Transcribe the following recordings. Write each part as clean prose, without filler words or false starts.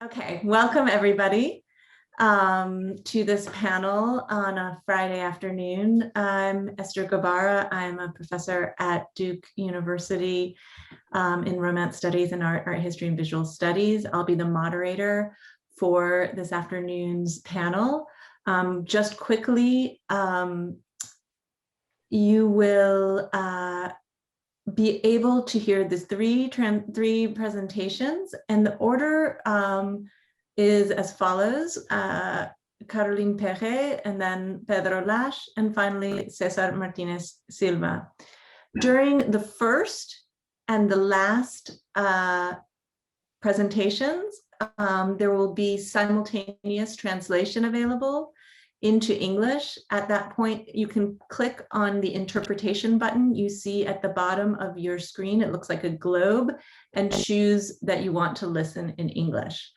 Okay, welcome everybody to this panel on a Friday afternoon. I'm Esther Gabara. I'm a professor at Duke University in Romance Studies and Art History and Visual Studies. I'll be the moderator for this afternoon's panel. Just quickly, you will be able to hear the three presentations, and the order is as follows: Caroline Perrée, and then Pedro Lasch, and finally César Martinez Silva. During the first and the last presentations, there will be simultaneous translation available into English. At that point, you can click on the interpretation button you see at the bottom of your screen. It looks like a globe, and choose that you want to listen in English.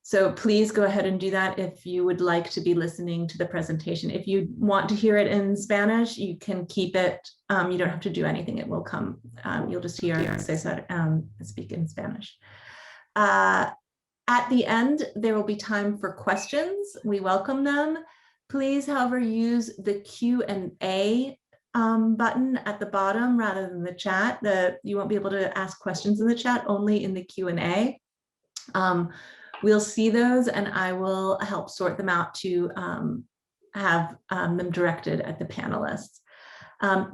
So please go ahead and do that if you would like to be listening to the presentation. If you want to hear it in Spanish, you can keep it. You don't have to do anything. It will come. You'll just hear César speak in Spanish. At the end, there will be time for questions. We welcome them. Please, however, use the Q&A button at the bottom rather than the chat. You won't be able to ask questions in the chat, only in the Q&A. We'll see those, and I will help sort them out to have them directed at the panelists.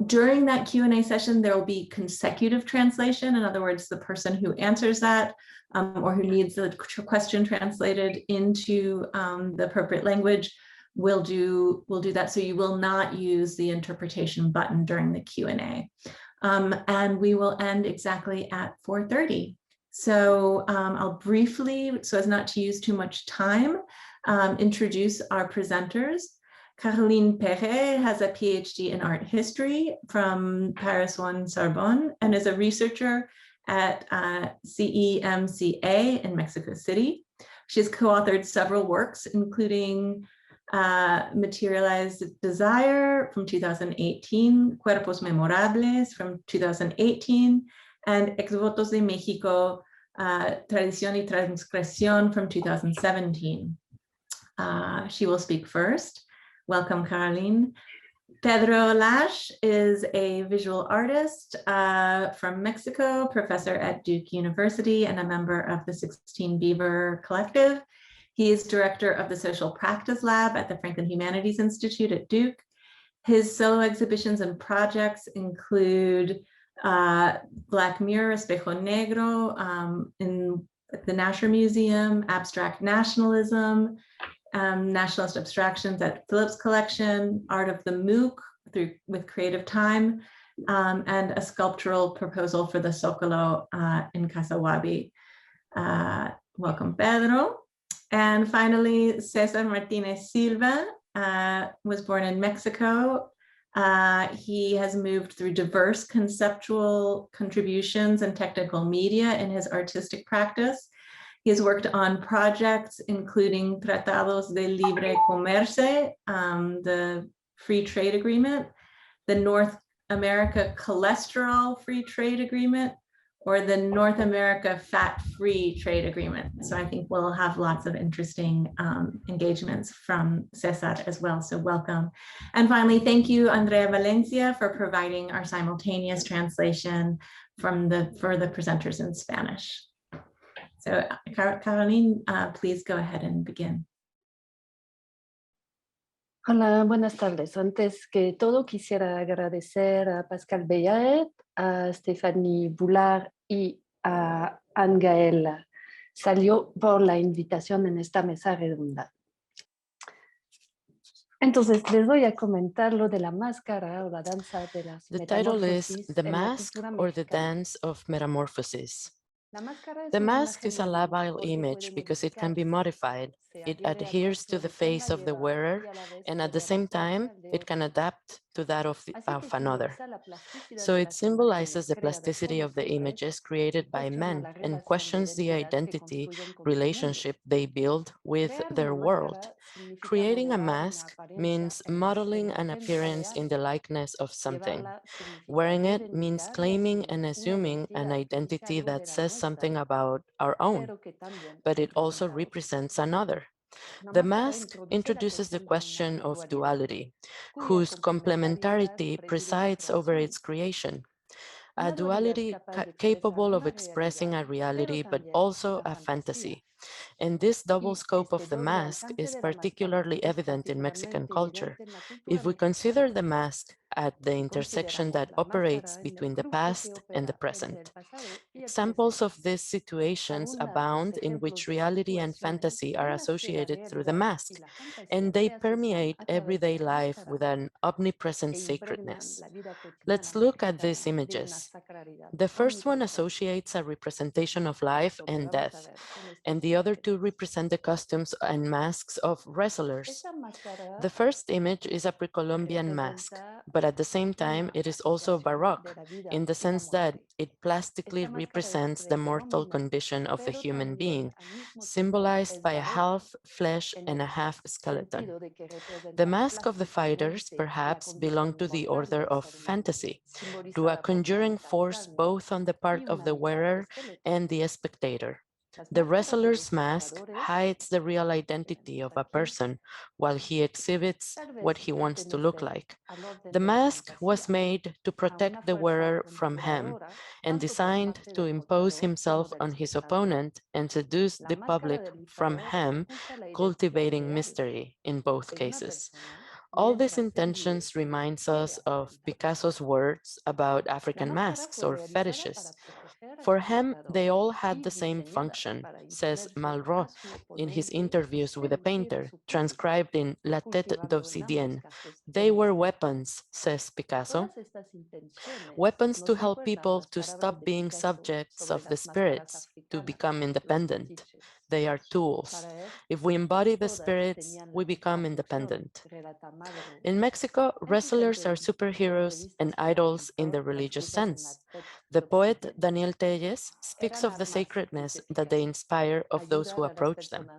During that Q&A session, there will be consecutive translation. In other words, the person who answers that or who needs the question translated into the appropriate language will do that. So you will not use the interpretation button during the Q&A. And we will end exactly at 4:30. So I'll briefly, so as not to use too much time, introduce our presenters. Caroline Perrée has a PhD in art history from Paris 1 Sorbonne and is a researcher at CEMCA in Mexico City. She has co-authored several works, including Materialized Desire from 2018, Cuerpos Memorables from 2018, and Ex Votos de México, Tradición y Transgresión from 2017. She will speak first. Welcome, Caroline. Pedro Lasch is a visual artist from Mexico, professor at Duke University, and a member of the 16 Beaver Collective. He is director of the Social Practice Lab at the Franklin Humanities Institute at Duke. His solo exhibitions and projects include Black Mirror, Espejo Negro in the Nasher Museum, Abstract Nationalism, Nationalist Abstractions at Phillips Collection, Art of the MOOC with Creative Time, and a sculptural proposal for the Zócalo in Casawabi. Welcome, Pedro. And finally, César Martinez Silva was born in Mexico. He has moved through diverse conceptual contributions and technical media in his artistic practice. He has worked on projects including Tratados de Libre Comercio, the free trade agreement, the North America Cholesterol Free Trade Agreement, or the North America Fat-Free Trade Agreement. So I think we'll have lots of interesting engagements from César as well, so welcome. And finally, thank you, Andrea Valencia, for providing our simultaneous translation for the presenters in Spanish. So Caroline, please go ahead and begin. Hola, buenas tardes. Antes que todo, quisiera agradecer a Pascal Bellaet, a Stéphanie Boulard y a Anne-Gaëlle Salió por la invitación en esta mesa redonda. Entonces, les voy a comentar lo de la máscara o la danza de las The title is metamorfosis The en la Mask cultura or the mexicana. Dance of Metamorphosis. La máscara es The una mask imagen is a labile labile porque image puede because it can be modificarse modified It adheres to the face of the wearer, and at the same time, it can adapt to that of another. So it symbolizes the plasticity of the images created by men and questions the identity relationship they build with their world. Creating a mask means modeling an appearance in the likeness of something. Wearing it means claiming and assuming an identity that says something about our own, but it also represents another. The mask introduces the question of duality, whose complementarity presides over its creation. A duality capable of expressing a reality, but also a fantasy. And this double scope of the mask is particularly evident in Mexican culture. If we consider the mask at the intersection that operates between the past and the present. Examples of these situations abound in which reality and fantasy are associated through the mask, and they permeate everyday life with an omnipresent sacredness. Let's look at these images. The first one associates a representation of life and death, and the other two represent the costumes and masks of wrestlers. The first image is a pre-Columbian mask, but at the same time, it is also Baroque, in the sense that it plastically represents the mortal condition of the human being, symbolized by a half flesh and a half skeleton. The mask of the fighters perhaps belong to the order of fantasy, to a conjuring force both on the part of the wearer and the spectator. The wrestler's mask hides the real identity of a person while he exhibits what he wants to look like. The mask was made to protect the wearer from him and designed to impose himself on his opponent and seduce the public from him, cultivating mystery in both cases. All these intentions reminds us of Picasso's words about African masks or fetishes. For him, they all had the same function, says Malraux in his interviews with the painter, transcribed in La Tête d'Obsidienne. They were weapons, says Picasso, weapons to help people to stop being subjects of the spirits, to become independent. They are tools. If we embody the spirits, we become independent. In Mexico, wrestlers are superheroes and idols in the religious sense. The poet Daniel Telles speaks of the sacredness that they inspire of those who approach them.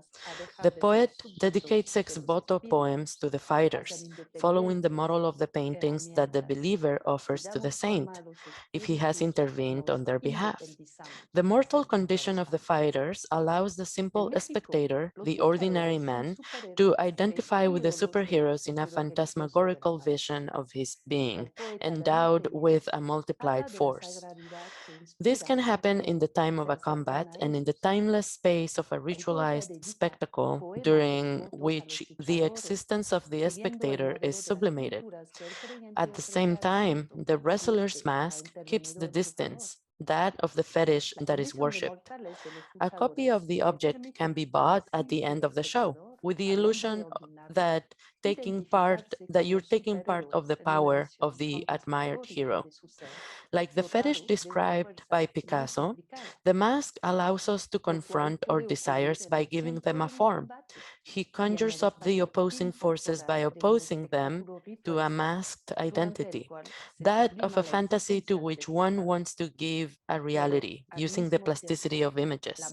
The poet dedicates ex voto poems to the fighters, following the model of the paintings that the believer offers to the saint, if he has intervened on their behalf. The mortal condition of the fighters allows the simple spectator, the ordinary man, to identify with the superheroes in a phantasmagorical vision of his being, endowed with a multiplied force. This can happen in the time of a combat and in the timeless space of a ritualized spectacle during which the existence of the spectator is sublimated. At the same time, the wrestler's mask keeps the distance, that of the fetish that is worshipped. A copy of the object can be bought at the end of the show, with the illusion that you're taking part of the power of the admired hero. Like the fetish described by Picasso, the mask allows us to confront our desires by giving them a form. He conjures up the opposing forces by opposing them to a masked identity, that of a fantasy to which one wants to give a reality using the plasticity of images.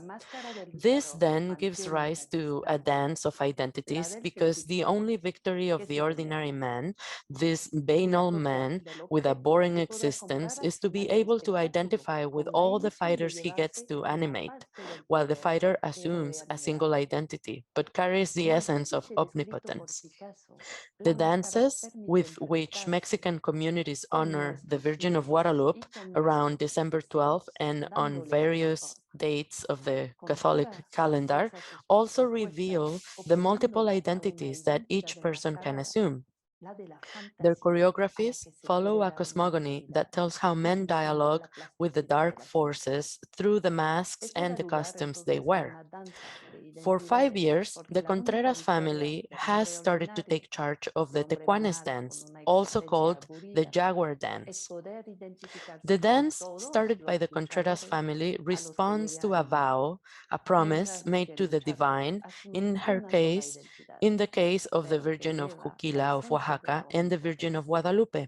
This then gives rise to a dance of identities because the only victory of the ordinary man, this banal man with a boring existence, is to be able to identify with all the fighters he gets to animate, while the fighter assumes a single identity but carries the essence of omnipotence. The dances with which Mexican communities honor the Virgin of Guadalupe around December 12th and on various dates of the Catholic calendar also reveal the multiple identities that each person can assume. Their choreographies follow a cosmogony that tells how men dialogue with the dark forces through the masks and the costumes they wear. For 5 years, the Contreras family has started to take charge of the Tecuanes dance, also called the Jaguar dance. The dance, started by the Contreras family, responds to a vow, a promise made to the divine, in the case of the Virgin of Juquila of Oaxaca and the Virgin of Guadalupe,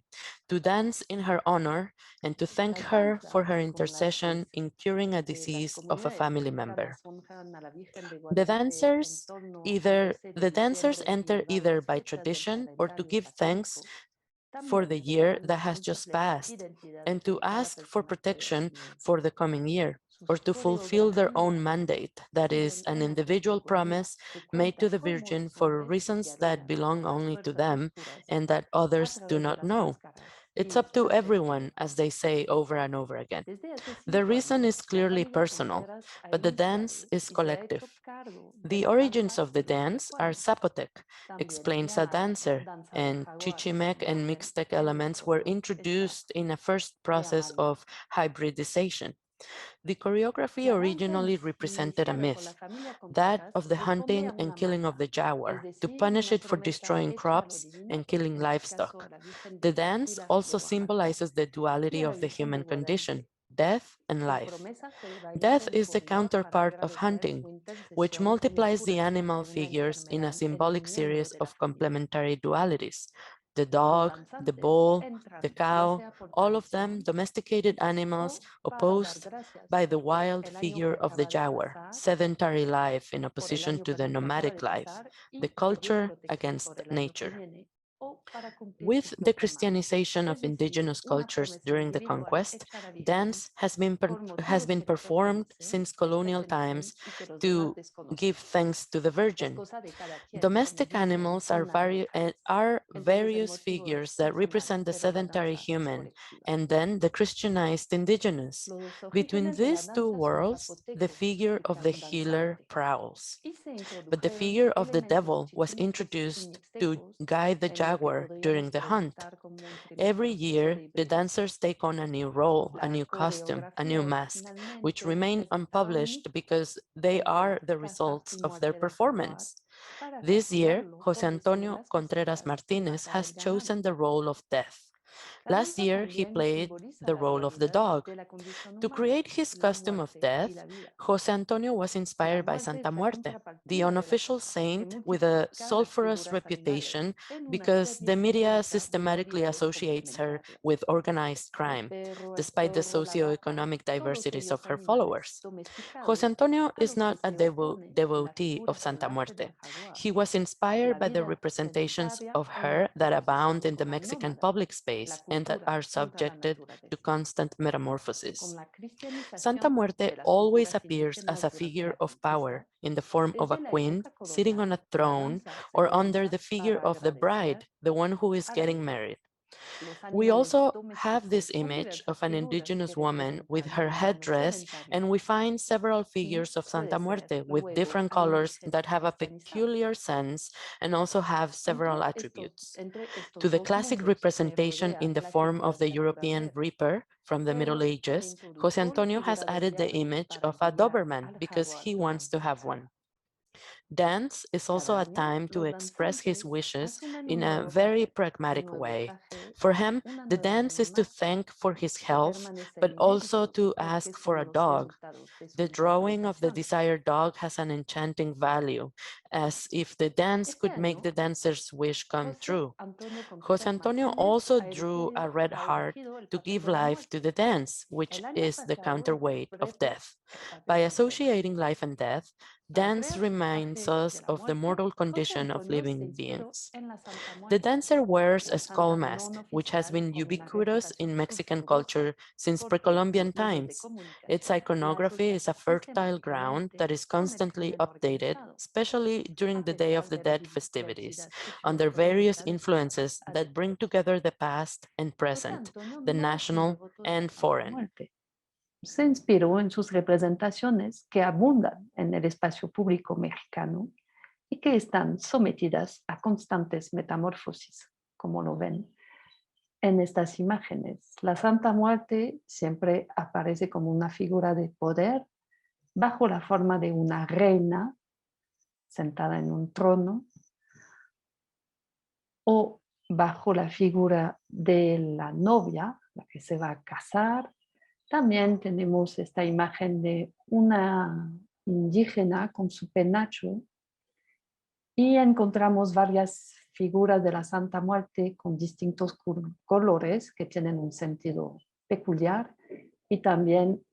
to dance in her honor and to thank her for her intercession in curing a disease of a family member. The dancers enter either by tradition or to give thanks for the year that has just passed and to ask for protection for the coming year, or to fulfill their own mandate, that is, an individual promise made to the Virgin for reasons that belong only to them and that others do not know. It's up to everyone, as they say over and over again. The reason is clearly personal, but the dance is collective. The origins of the dance are Zapotec, explains a dancer, and Chichimec and Mixtec elements were introduced in a first process of hybridization. The choreography originally represented a myth, that of the hunting and killing of the jaguar, to punish it for destroying crops and killing livestock. The dance also symbolizes the duality of the human condition, death and life. Death is the counterpart of hunting, which multiplies the animal figures in a symbolic series of complementary dualities. The dog, the bull, the cow, all of them domesticated animals opposed by the wild figure of the jaguar, sedentary life in opposition to the nomadic life, the culture against nature. With the Christianization of indigenous cultures during the conquest, dance has been performed since colonial times to give thanks to the Virgin. Domestic animals are various figures that represent the sedentary human, and then the Christianized indigenous. Between these two worlds, the figure of the healer prowls. But the figure of the devil was introduced to guide the jaguar during the hunt. Every year, the dancers take on a new role, a new costume, a new mask, which remain unpublished because they are the results of their performance. This year, José Antonio Contreras Martinez has chosen the role of death. Last year, he played the role of the dog. To create his costume of death, José Antonio was inspired by Santa Muerte, the unofficial saint with a sulfurous reputation because the media systematically associates her with organized crime, despite the socioeconomic diversities of her followers. José Antonio is not a devotee of Santa Muerte. He was inspired by the representations of her that abound in the Mexican public space and that are subjected to constant metamorphosis. Santa Muerte always appears as a figure of power in the form of a queen sitting on a throne or under the figure of the bride, the one who is getting married. We also have this image of an indigenous woman with her headdress, and we find several figures of Santa Muerte with different colors that have a peculiar sense and also have several attributes. To the classic representation in the form of the European reaper from the Middle Ages, José Antonio has added the image of a Doberman because he wants to have one. Dance is also a time to express his wishes in a very pragmatic way. For him, the dance is to thank for his health, but also to ask for a dog. The drawing of the desired dog has an enchanting value, as if the dance could make the dancer's wish come true. José Antonio also drew a red heart to give life to the dance, which is the counterweight of death. By associating life and death, dance reminds us of the mortal condition of living beings. The dancer wears a skull mask, which has been ubiquitous in Mexican culture since pre-Columbian times. Its iconography is a fertile ground that is constantly updated, especially during the Day of the Dead festivities, under various influences that bring together the past and present, the national and foreign. Se inspiró en sus representaciones que abundan en el espacio público mexicano y que están sometidas a constantes metamorfosis, como lo ven en estas imágenes. La Santa Muerte siempre aparece como una figura de poder bajo la forma de una reina sentada en un trono o bajo la figura de la novia, la que se va a casar. También tenemos esta imagen de una indígena con su penacho y encontramos varias figuras de la Santa Muerte con distintos colores que tienen un sentido peculiar y también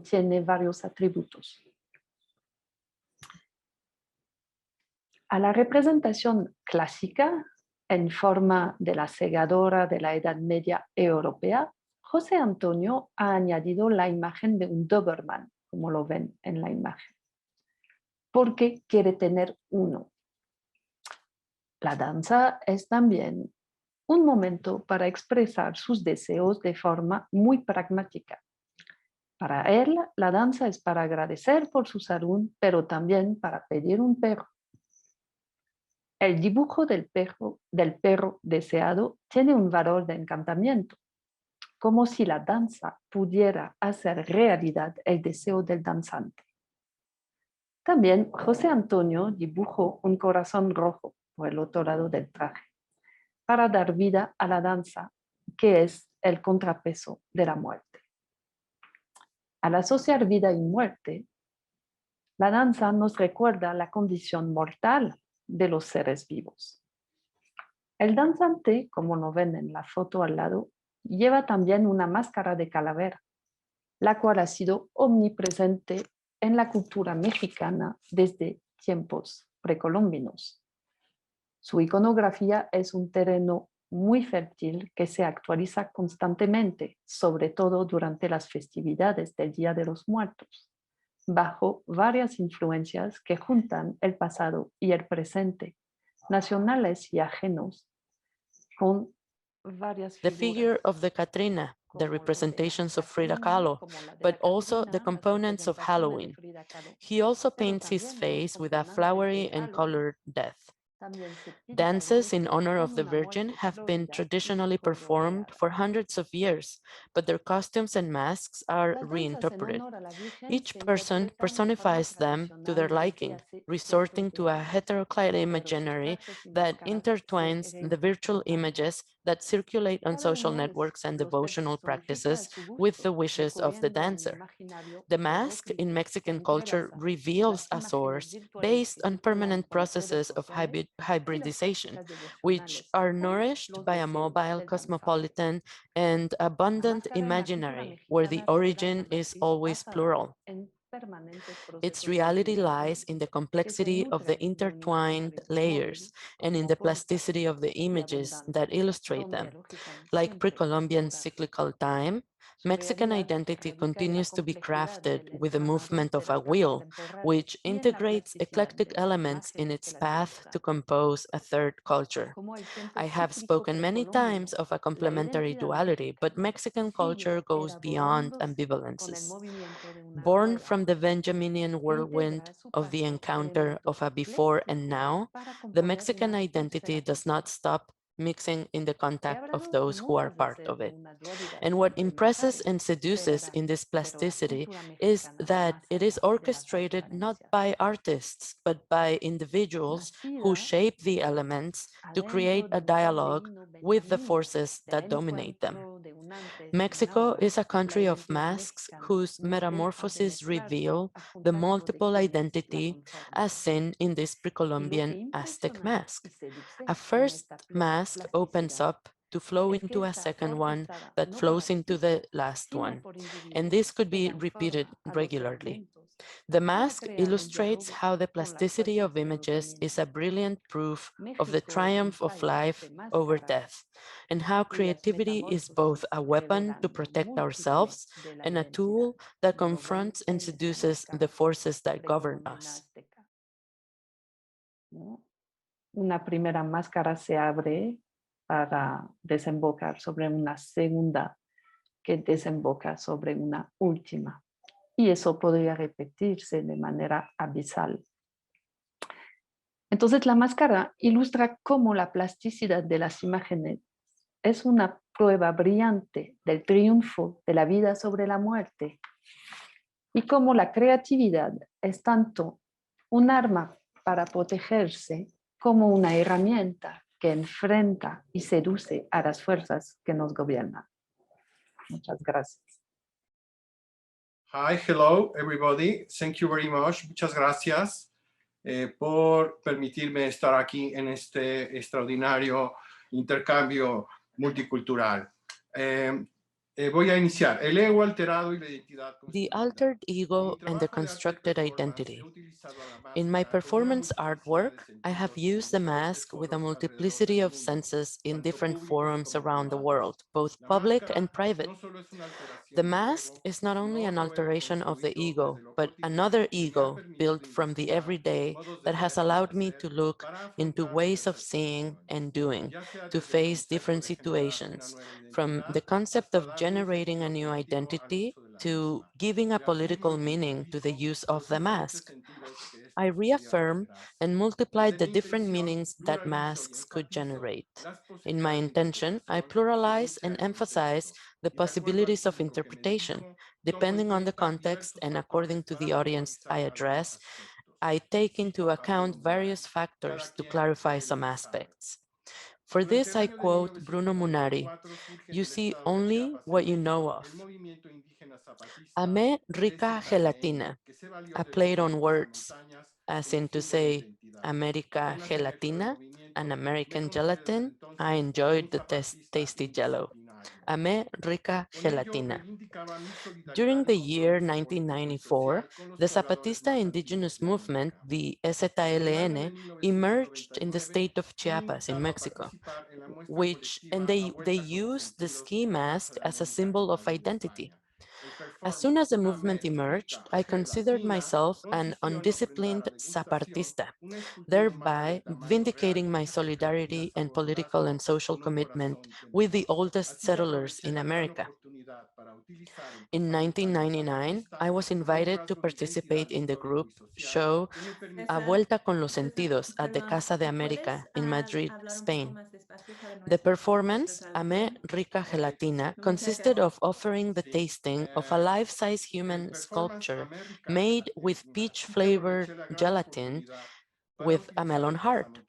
tiene varios atributos. A la representación clásica en forma de la segadora de la Edad Media europea, José Antonio ha añadido la imagen de un Doberman, como lo ven en la imagen, porque quiere tener uno. La danza es también un momento para expresar sus deseos de forma muy pragmática. Para él, la danza es para agradecer por su salud, pero también para pedir un perro. El dibujo del perro deseado tiene un valor de encantamiento, como si la danza pudiera hacer realidad el deseo del danzante. También José Antonio dibujó un corazón rojo por el otro lado del traje, para dar vida a la danza, que es el contrapeso de la muerte. Al asociar vida y muerte, la danza nos recuerda la condición mortal de los seres vivos. El danzante, como lo ven en la foto al lado, lleva también una máscara de calavera, la cual ha sido omnipresente en la cultura mexicana desde tiempos precolombinos. Su iconografía es un terreno muy fértil que se actualiza constantemente, sobre todo durante las festividades del Día de los Muertos, bajo varias influencias que juntan el pasado y el presente, nacionales y ajenos, con varias The figuras. figure of the Catrina, the representations of Frida Kahlo, but also the components of Halloween. He also paints his face with a flowery and colored death. Dances in honor of the Virgin have been traditionally performed for hundreds of years, but their costumes and masks are reinterpreted. Each person personifies them to their liking, resorting to a heteroclite imaginary that intertwines the virtual images that circulate on social networks and devotional practices with the wishes of the dancer. The mask in Mexican culture reveals a source based on permanent processes of hybridization, which are nourished by a mobile, cosmopolitan, and abundant imaginary, where the origin is always plural. Its reality lies in the complexity of the intertwined layers and in the plasticity of the images that illustrate them. Like pre-Columbian cyclical time, Mexican identity continues to be crafted with the movement of a wheel, which integrates eclectic elements in its path to compose a third culture. I have spoken many times of a complementary duality, but Mexican culture goes beyond ambivalences. Born from the Benjaminian whirlwind of the encounter of a before and now, the Mexican identity does not stop mixing in the contact of those who are part of it. And what impresses and seduces in this plasticity is that it is orchestrated not by artists, but by individuals who shape the elements to create a dialogue with the forces that dominate them. Mexico is a country of masks whose metamorphoses reveal the multiple identity as seen in this pre-Columbian Aztec mask. A first mask opens up to flow into a second one that flows into the last one, and this could be repeated regularly. The mask illustrates how the plasticity of images is a brilliant proof of the triumph of life over death, and how creativity is both a weapon to protect ourselves and a tool that confronts and seduces the forces that govern us. Una primera máscara se abre para desembocar sobre una segunda que desemboca sobre una última. Y eso podría repetirse de manera abisal. Entonces, la máscara ilustra cómo la plasticidad de las imágenes es una prueba brillante del triunfo de la vida sobre la muerte y cómo la creatividad es tanto un arma para protegerse como una herramienta que enfrenta y seduce a las fuerzas que nos gobiernan. Muchas gracias. Hi, hello, everybody. Thank you very much. Muchas gracias por permitirme estar aquí en este extraordinario intercambio multicultural. Voy a iniciar. El ego alterado y la identidad The construida. altered ego and the constructed identity. In my performance artwork, I have used the mask with a multiplicity of senses in different forums around the world, both public and private. The mask is not only an alteration of the ego, but another ego built from the everyday that has allowed me to look into ways of seeing and doing, to face different situations, from the concept of generating a new identity to giving a political meaning to the use of the mask. I reaffirm and multiplied the different meanings that masks could generate. In my intention, I pluralize and emphasize the possibilities of interpretation. Depending on the context and according to the audience I address, I take into account various factors to clarify some aspects. For this, I quote Bruno Munari, "You see only what you know of." Amé rica gelatina, a play on words, as in to say America gelatina, an American gelatin. I enjoyed the tasty jello. Amé rica gelatina. During the year 1994, the Zapatista Indigenous movement, the ZLN, emerged in the state of Chiapas in Mexico, and they used the ski mask as a symbol of identity. As soon as the movement emerged, I considered myself an undisciplined Zapatista, thereby vindicating my solidarity and political and social commitment with the oldest settlers in America. In 1999, I was invited to participate in the group show A Vuelta con los Sentidos at the Casa de América in Madrid, Spain. The performance, Amé Rica Gelatina, consisted of offering the tasting of a life-size human sculpture made with peach-flavored gelatin with a melon heart.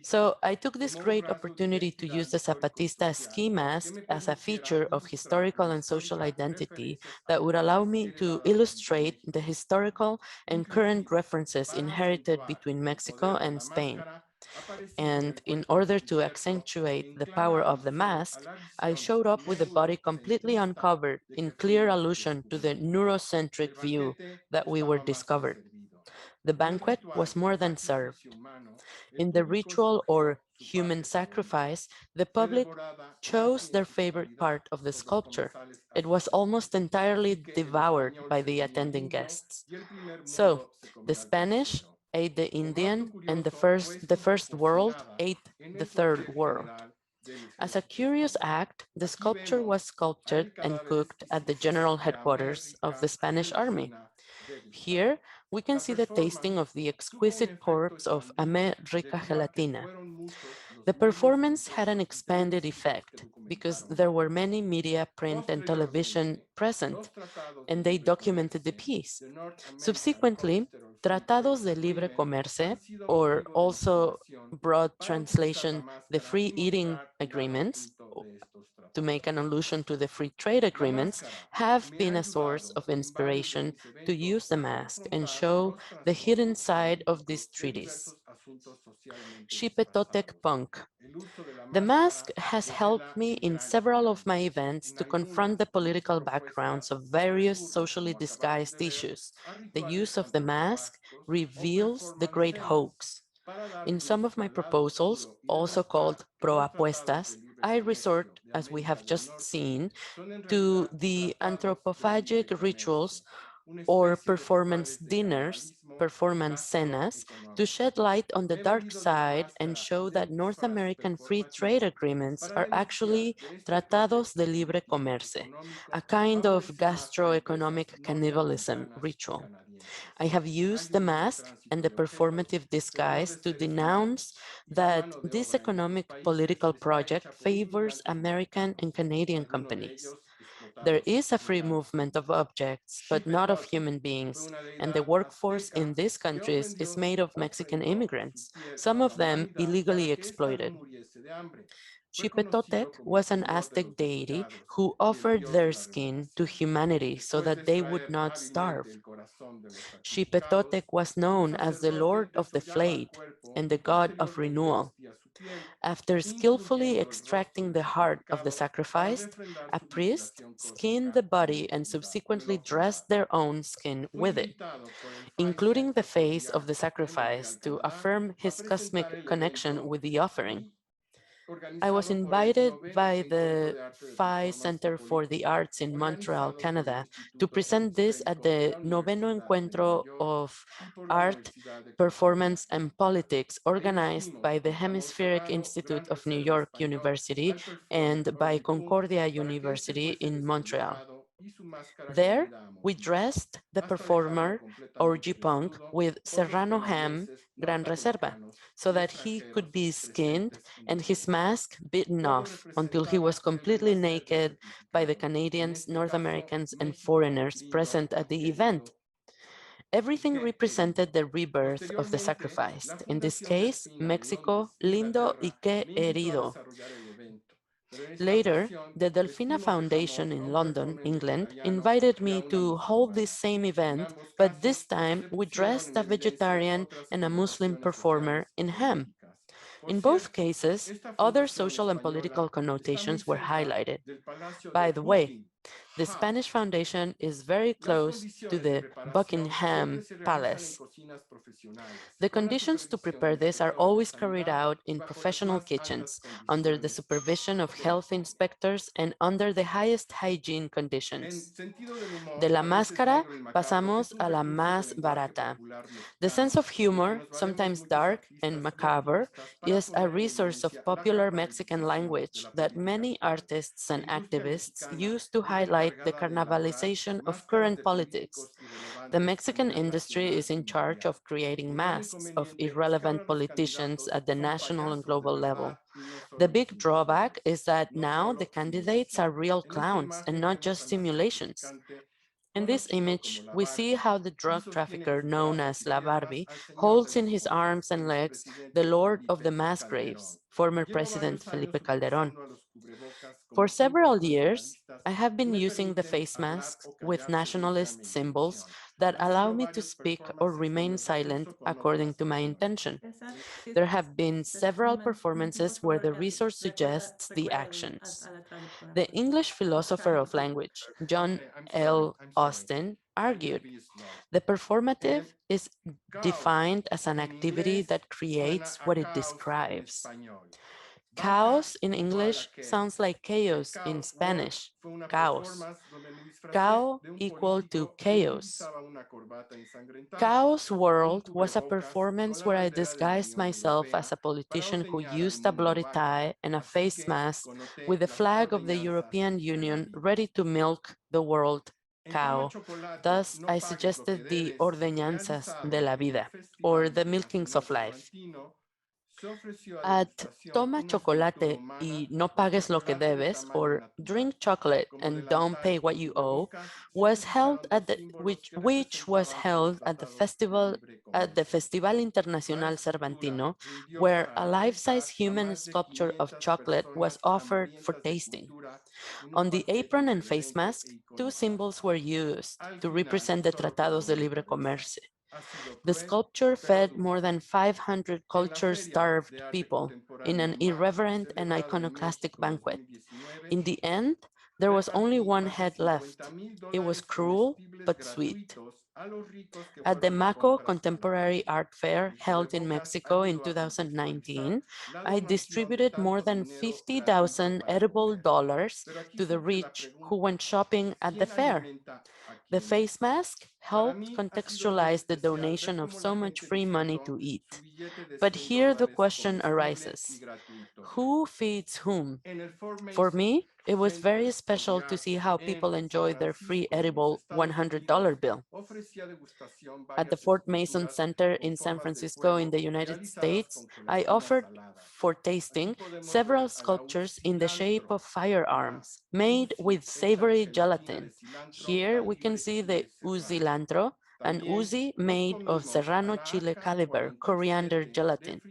So I took this great opportunity to use the Zapatista ski mask as a feature of historical and social identity that would allow me to illustrate the historical and current references inherited between Mexico and Spain. And in order to accentuate the power of the mask, I showed up with the body completely uncovered in clear allusion to the neurocentric view that we were discovered. The banquet was more than served. In the ritual or human sacrifice, the public chose their favorite part of the sculpture. It was almost entirely devoured by the attending guests. So the Spanish ate the Indian, and the first world ate the third world. As a curious act, the sculpture was sculpted and cooked at the general headquarters of the Spanish army. Here, we can see the tasting of the exquisite corpse of Amé Rica Gelatina. The performance had an expanded effect because there were many media, print, and television present, and they documented the piece. Subsequently, Tratados de Libre Comercio, or also broad translation, the free eating agreements, to make an allusion to the free trade agreements, have been a source of inspiration to use the mask and show the hidden side of these treaties. Xipetotec Punk. The mask has helped me in several of my events to confront the political backgrounds of various socially disguised issues. The use of the mask reveals the great hoax. In some of my proposals, also called proapuestas, I resort, as we have just seen, to the anthropophagic rituals or performance dinners, performance cenas, to shed light on the dark side and show that North American free trade agreements are actually tratados de libre comercio, a kind of gastroeconomic cannibalism ritual. I have used the mask and the performative disguise to denounce that this economic political project favors American and Canadian companies. There is a free movement of objects, but not of human beings, and the workforce in these countries is made of Mexican immigrants, some of them illegally exploited. Xipetotec was an Aztec deity who offered their skin to humanity so that they would not starve. Xipetotec was known as the Lord of the Flayed and the God of renewal. After skillfully extracting the heart of the sacrificed, a priest skinned the body and subsequently dressed their own skin with it, including the face of the sacrifice to affirm his cosmic connection with the offering. I was invited by the Phi Center for the Arts in Montreal, Canada, to present this at the Noveno Encuentro of Art, Performance and Politics, organized by the Hemispheric Institute of New York University and by Concordia University in Montreal. There, we dressed the performer, Orgy Punk, with Serrano ham Gran Reserva, so that he could be skinned and his mask bitten off until he was completely naked by the Canadians, North Americans, and foreigners present at the event. Everything represented the rebirth of the sacrificed, in this case, Mexico, lindo y que herido. Later, the Delfina Foundation in London, England, invited me to hold this same event, but this time we dressed a vegetarian and a Muslim performer in ham. In both cases, other social and political connotations were highlighted. By the way, the Spanish Foundation is very close to the Buckingham Palace. The conditions to prepare this are always carried out in professional kitchens, under the supervision of health inspectors and under the highest hygiene conditions. De la máscara pasamos a la más barata. The sense of humor, sometimes dark and macabre, is a resource of popular Mexican language that many artists and activists use to highlight the carnavalization of current politics. The Mexican industry is in charge of creating masks of irrelevant politicians at the national and global level. The big drawback is that now the candidates are real clowns and not just simulations. In this image, we see how the drug trafficker known as La Barbie holds in his arms and legs the Lord of the Mass Graves, former President Felipe Calderón. For several years, I have been using the face masks with nationalist symbols that allow me to speak or remain silent according to my intention. There have been several performances where the resource suggests the actions. The English philosopher of language, John L. Austin, argued, the performative is defined as an activity that creates what it describes. Chaos in English sounds like chaos in Spanish, caos. Cao equal to chaos. Chaos World was a performance where I disguised myself as a politician who used a bloody tie and a face mask with the flag of the European Union ready to milk the world cow. Thus, I suggested the ordeñanzas de la vida, or the milkings of life. At Toma Chocolate y No Pagues Lo Que Debes, or Drink Chocolate and Don't Pay What You Owe, was held at which was held at the Festival Internacional Cervantino, where a life-size human sculpture of chocolate was offered for tasting. On the apron and face mask, two symbols were used to represent the Tratados de Libre Comercio. The sculpture fed more than 500 culture-starved people in an irreverent and iconoclastic banquet. In the end, there was only one head left. It was cruel, but sweet. At the MACO Contemporary Art Fair held in Mexico in 2019, I distributed more than 50,000 edible dollars to the rich who went shopping at the fair. The face mask helped contextualize the donation of so much free money to eat. But here the question arises, who feeds whom? For me, it was very special to see how people enjoy their free edible $100 bill. At the Fort Mason Center in San Francisco in the United States, I offered for tasting several sculptures in the shape of firearms made with savory gelatin. Here we can see the uzilantro, an Uzi made of Serrano Chile caliber coriander gelatin.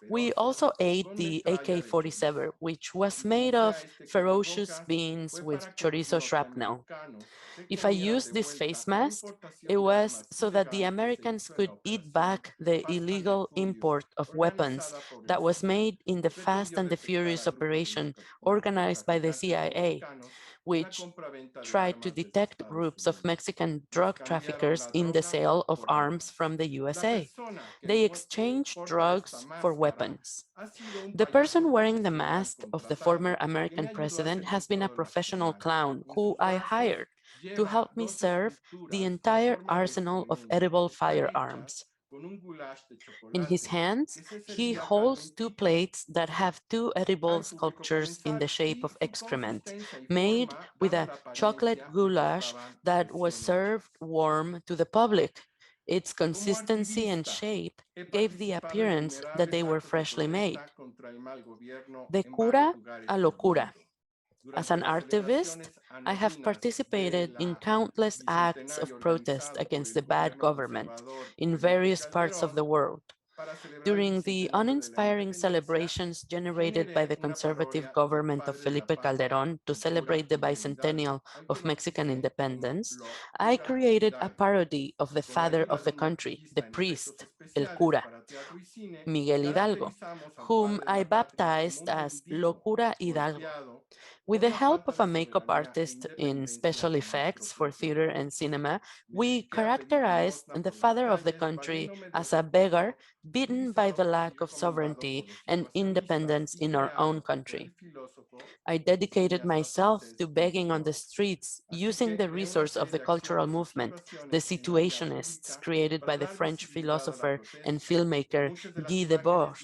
We also ate the AK-47, which was made of ferocious beans with chorizo shrapnel. If I used this face mask, it was so that the Americans could eat back the illegal import of weapons that was made in the Fast and the Furious operation organized by the CIA, which tried to detect groups of Mexican drug traffickers in the sale of arms from the USA. They exchanged drugs for weapons. The person wearing the mask of the former American president has been a professional clown who I hired to help me serve the entire arsenal of edible firearms. In his hands, he holds two plates that have two edible sculptures in the shape of excrement, made with a chocolate goulash that was served warm to the public. Its consistency and shape gave the appearance that they were freshly made. De cura a locura. As an artivist, I have participated in countless acts of protest against the bad government in various parts of the world. During the uninspiring celebrations generated by the conservative government of Felipe Calderón to celebrate the bicentennial of Mexican independence, I created a parody of the father of the country, the priest, el cura, Miguel Hidalgo, whom I baptized as Locura Hidalgo. With the help of a makeup artist in special effects for theater and cinema, we characterized the father of the country as a beggar beaten by the lack of sovereignty and independence in our own country. I dedicated myself to begging on the streets using the resource of the cultural movement, the situationists created by the French philosopher and filmmaker Guy Debord.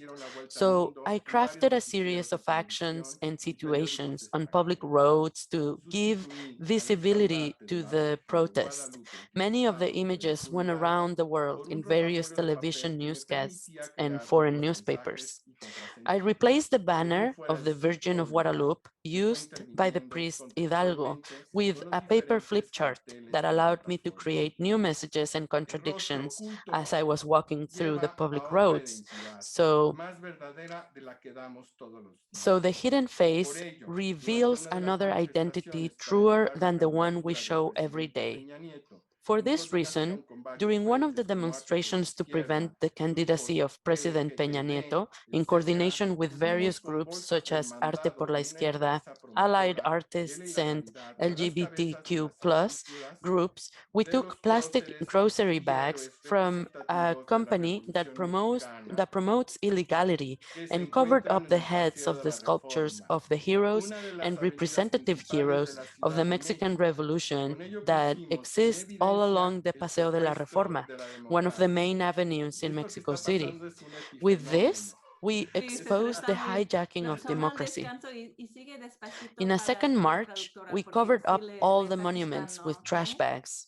So I crafted a series of actions and situations on public roads to give visibility to the protest. Many of the images went around the world in various television newscasts and foreign newspapers. I replaced the banner of the Virgin of Guadalupe used by the priest Hidalgo with a paper flip chart that allowed me to create new messages and contradictions as I was walking through the public roads. So the hidden face reveals another identity truer than the one we show every day. For this reason, during one of the demonstrations to prevent the candidacy of President Peña Nieto, in coordination with various groups such as Arte por la Izquierda, Allied Artists, and LGBTQ+ groups, we took plastic grocery bags from a company that promotes illegality and covered up the heads of the sculptures of the heroes and representative heroes of the Mexican Revolution that exist all along the Paseo de la Reforma, one of the main avenues in Mexico City. With this, we exposed the hijacking of democracy. In a second march, we covered up all the monuments with trash bags.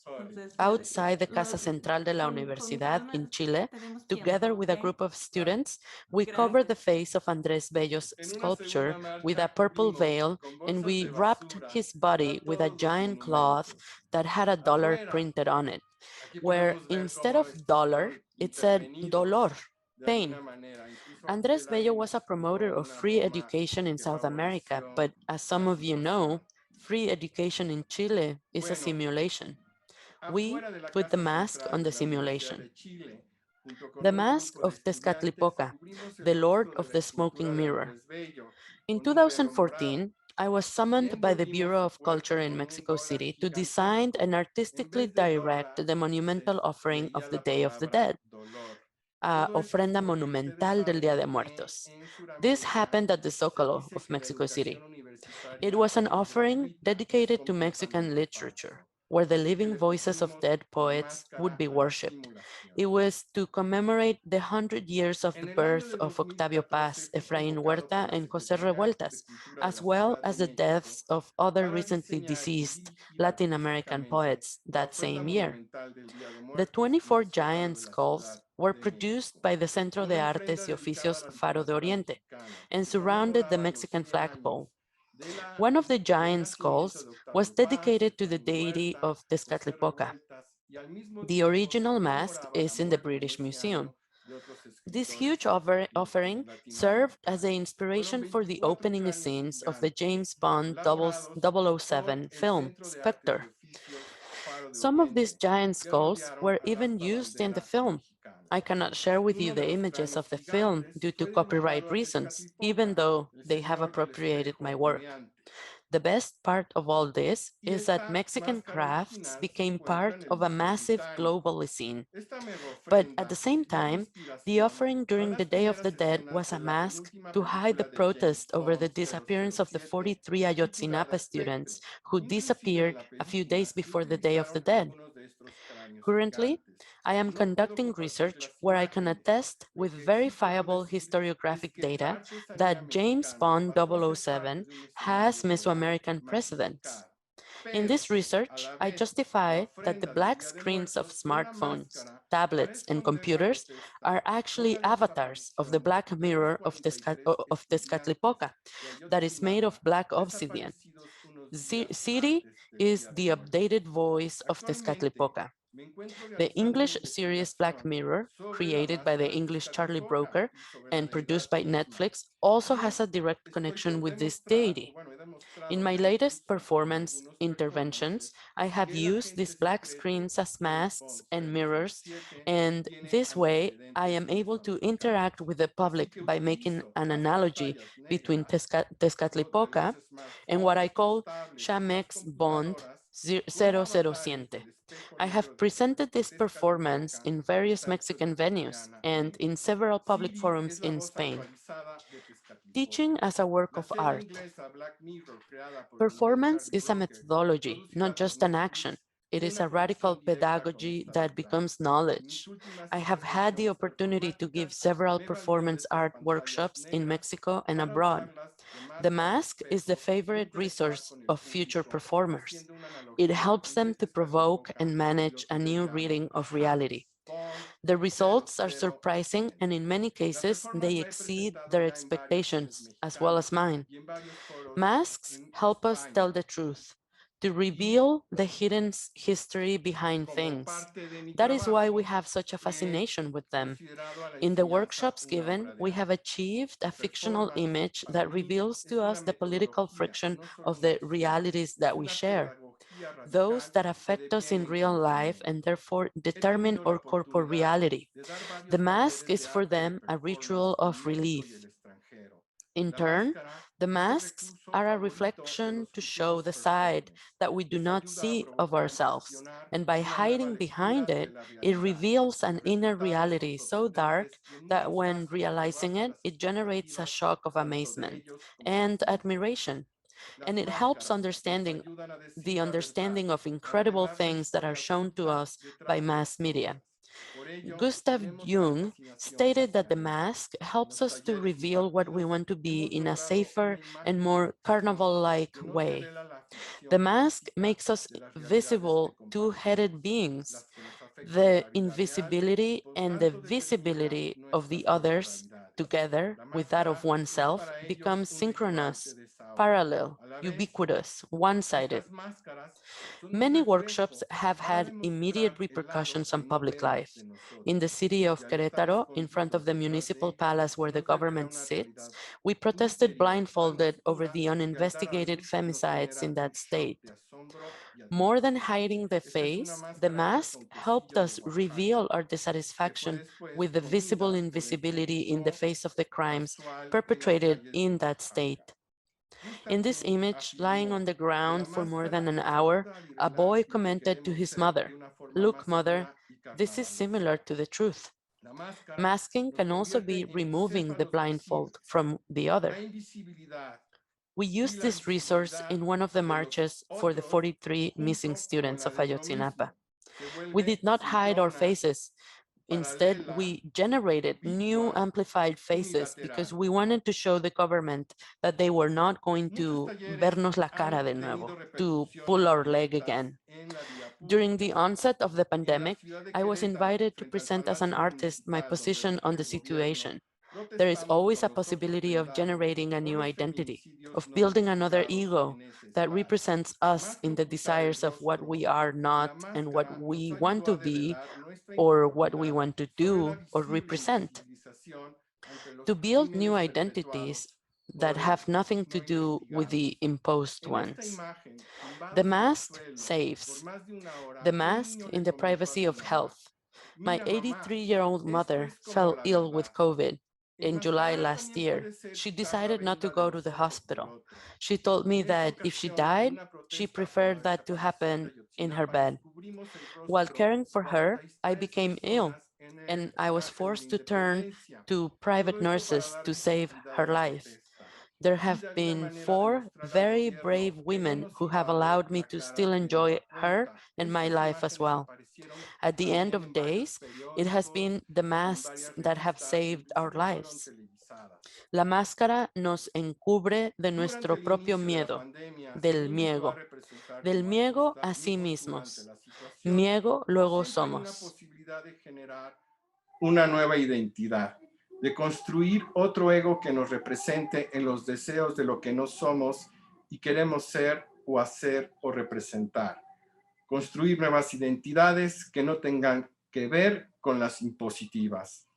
Outside the Casa Central de la Universidad in Chile, together with a group of students, we covered the face of Andrés Bello's sculpture with a purple veil, and we wrapped his body with a giant cloth that had a dollar printed on it, where instead of dollar, it said dolor, pain. Andrés Bello was a promoter of free education in South America, but as some of you know, free education in Chile is a simulation. We put the mask on the simulation. The mask of Tezcatlipoca, the Lord of the Smoking Mirror. In 2014, I was summoned by the Bureau of Culture in Mexico City to design and artistically direct the monumental offering of the Day of the Dead, Ofrenda Monumental del Día de Muertos. This happened at the Zócalo of Mexico City. It was an offering dedicated to Mexican literature, where the living voices of dead poets would be worshipped. It was to commemorate the 100 years of the birth of Octavio Paz, Efraín Huerta, and José Revueltas, as well as the deaths of other recently deceased Latin American poets that same year. The 24 giant skulls were produced by the Centro de Artes y Oficios Faro de Oriente and surrounded the Mexican flagpole. One of the giant skulls was dedicated to the deity of Tezcatlipoca. The original mask is in the British Museum. This huge offering served as the inspiration for the opening scenes of the James Bond 007 film, Spectre. Some of these giant skulls were even used in the film. I cannot share with you the images of the film due to copyright reasons, even though they have appropriated my work. The best part of all this is that Mexican crafts became part of a massive global scene. But at the same time, the offering during the Day of the Dead was a mask to hide the protest over the disappearance of the 43 Ayotzinapa students who disappeared a few days before the Day of the Dead. Currently, I am conducting research where I can attest with verifiable historiographic data that James Bond 007 has Mesoamerican precedents. In this research, I justify that the black screens of smartphones, tablets, and computers are actually avatars of the black mirror of Tezcatlipoca that is made of black obsidian. Siri is the updated voice of Tezcatlipoca. The English series Black Mirror, created by the English Charlie Brooker and produced by Netflix, also has a direct connection with this deity. In my latest performance interventions, I have used these black screens as masks and mirrors, and this way I am able to interact with the public by making an analogy between Tezcatlipoca and what I call Chamex Bond 007. I have presented this performance in various Mexican venues and in several public forums in Spain. Teaching as a work of art. Performance is a methodology, not just an action. It is a radical pedagogy that becomes knowledge. I have had the opportunity to give several performance art workshops in Mexico and abroad. The mask is the favorite resource of future performers. It helps them to provoke and manage a new reading of reality. The results are surprising, and in many cases, they exceed their expectations, as well as mine. Masks help us tell the truth, to reveal the hidden history behind things. That is why we have such a fascination with them. In the workshops given, we have achieved a fictional image that reveals to us the political friction of the realities that we share, those that affect us in real life and therefore determine our corporeality. The mask is for them a ritual of relief. In turn, the masks are a reflection to show the side that we do not see of ourselves. And by hiding behind it, it reveals an inner reality so dark that when realizing it, it generates a shock of amazement and admiration. And it helps the understanding of incredible things that are shown to us by mass media. Gustav Jung stated that the mask helps us to reveal what we want to be in a safer and more carnival-like way. The mask makes us visible two-headed beings. The invisibility and the visibility of the others together with that of oneself becomes synchronous, parallel, ubiquitous, one-sided. Many workshops have had immediate repercussions on public life. In the city of Querétaro, in front of the municipal palace where the government sits, we protested blindfolded over the uninvestigated femicides in that state. More than hiding the face, the mask helped us reveal our dissatisfaction with the visible invisibility in the face of the crimes perpetrated in that state. In this image, lying on the ground for more than an hour, a boy commented to his mother, "Look, mother, this is similar to the truth." Masking can also be removing the blindfold from the other. We used this resource in one of the marches for the 43 missing students of Ayotzinapa. We did not hide our faces. Instead, we generated new amplified faces because we wanted to show the government that they were not going to vernos la cara de nuevo, to pull our leg again. During the onset of the pandemic, I was invited to present as an artist my position on the situation. There is always a possibility of generating a new identity, of building another ego that represents us in the desires of what we are not and what we want to be, or what we want to do or represent. To build new identities that have nothing to do with the imposed ones. The mask saves. The mask in the privacy of health. My 83-year-old mother fell ill with COVID in July last year. She decided not to go to the hospital. She told me that if she died, she preferred that to happen in her bed. While caring for her, I became ill, and I was forced to turn to private nurses to save her life. There have been 4 very brave women who have allowed me to still enjoy her and my life as well. At the end of days, it has been the masks that have saved our lives. La máscara nos encubre de nuestro propio miedo, del miedo a sí mismos. Miedo luego somos. Una nueva identidad, de construir otro ego que nos represente en los deseos de lo que no somos y queremos ser o hacer o representar. Construir nuevas identidades que no tengan que ver con las impositivas.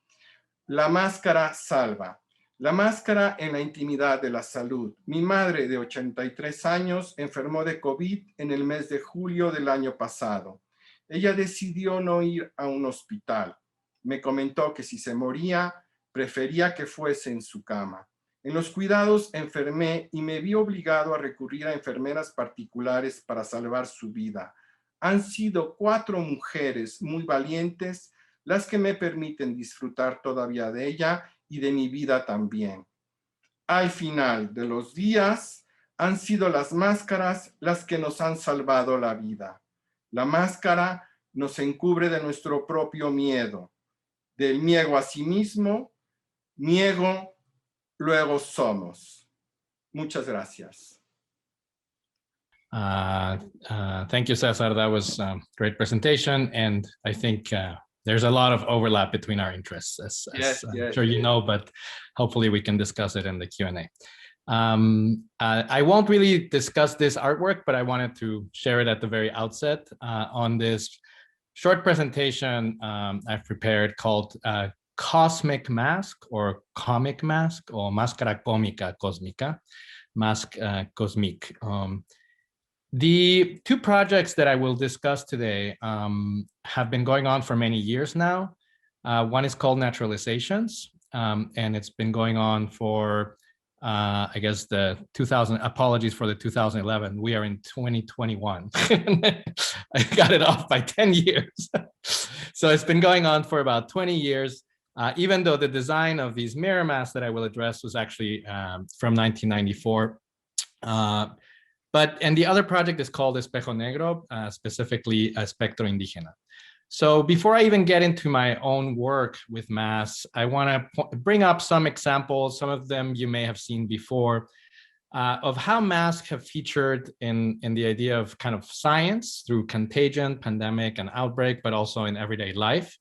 La máscara salva. La máscara en la intimidad de la salud. Mi madre de 83 años enfermó de COVID en el mes de julio del año pasado. Ella decidió no ir a un hospital. Me comentó que si se moría, prefería que fuese en su cama. En los cuidados enfermé y me vi obligado a recurrir a enfermeras particulares para salvar su vida. Han sido 4 mujeres muy valientes las que me permiten disfrutar todavía de ella y de mi vida también. Al final de los días, han sido las máscaras las que nos han salvado la vida. La máscara nos encubre de nuestro propio miedo, del miedo a sí mismo, miedo, luego somos. Muchas gracias. Thank you, César. That was a great presentation, and I think there's a lot of overlap between our interests, as I'm sure you know, but hopefully we can discuss it in the Q&A. I won't really discuss this artwork, but I wanted to share it at the very outset on this short presentation I've prepared called Cosmic Mask or Comic Mask, or Máscara Cómica Cósmica, Mask Cosmique. The 2 projects that I will discuss today have been going on for many years now. One is called Naturalizations, and it's been going on for, I guess, the 2000, apologies for the 2011. We are in 2021. I got it off by 10 years. So it's been going on for about 20 years, even though the design of these mirror masks that I will address was actually from 1994. And the other project is called Espejo Negro, specifically Espectro Indígena. So before I even get into my own work with masks, I want to bring up some examples, some of them you may have seen before, of how masks have featured in the idea of kind of science through contagion, pandemic, and outbreak, but also in everyday life.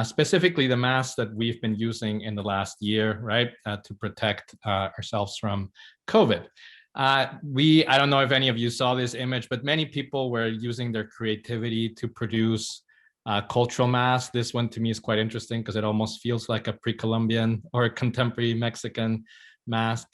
Specifically the masks that we've been using in the last year, right, to protect ourselves from COVID. I don't know if any of you saw this image, but many people were using their creativity to produce cultural masks. This one to me is quite interesting because it almost feels like a pre-Columbian or a contemporary Mexican mask.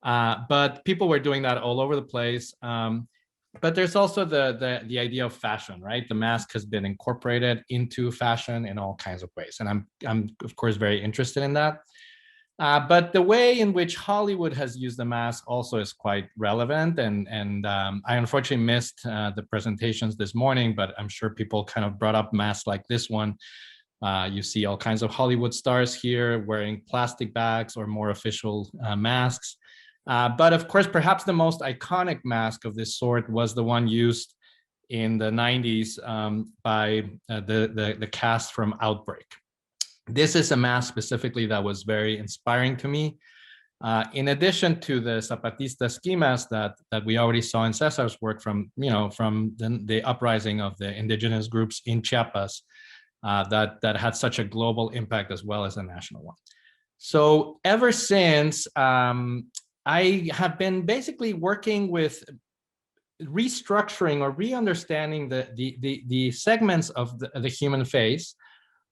But people were doing that all over the place. But there's also the idea of fashion, right? The mask has been incorporated into fashion in all kinds of ways. And I'm of course very interested in that. But the way in which Hollywood has used the mask also is quite relevant. And I unfortunately missed the presentations this morning, but I'm sure people kind of brought up masks like this one. You see all kinds of Hollywood stars here wearing plastic bags or more official masks. But of course, perhaps the most iconic mask of this sort was the one used in the 90s by the cast from Outbreak. This is a mask specifically that was very inspiring to me. In addition to the Zapatista ski mask that we already saw in Cesar's work from the uprising of the indigenous groups in Chiapas, that had such a global impact as well as a national one. So ever since, I have been basically working with restructuring or re-understanding the segments of the human face,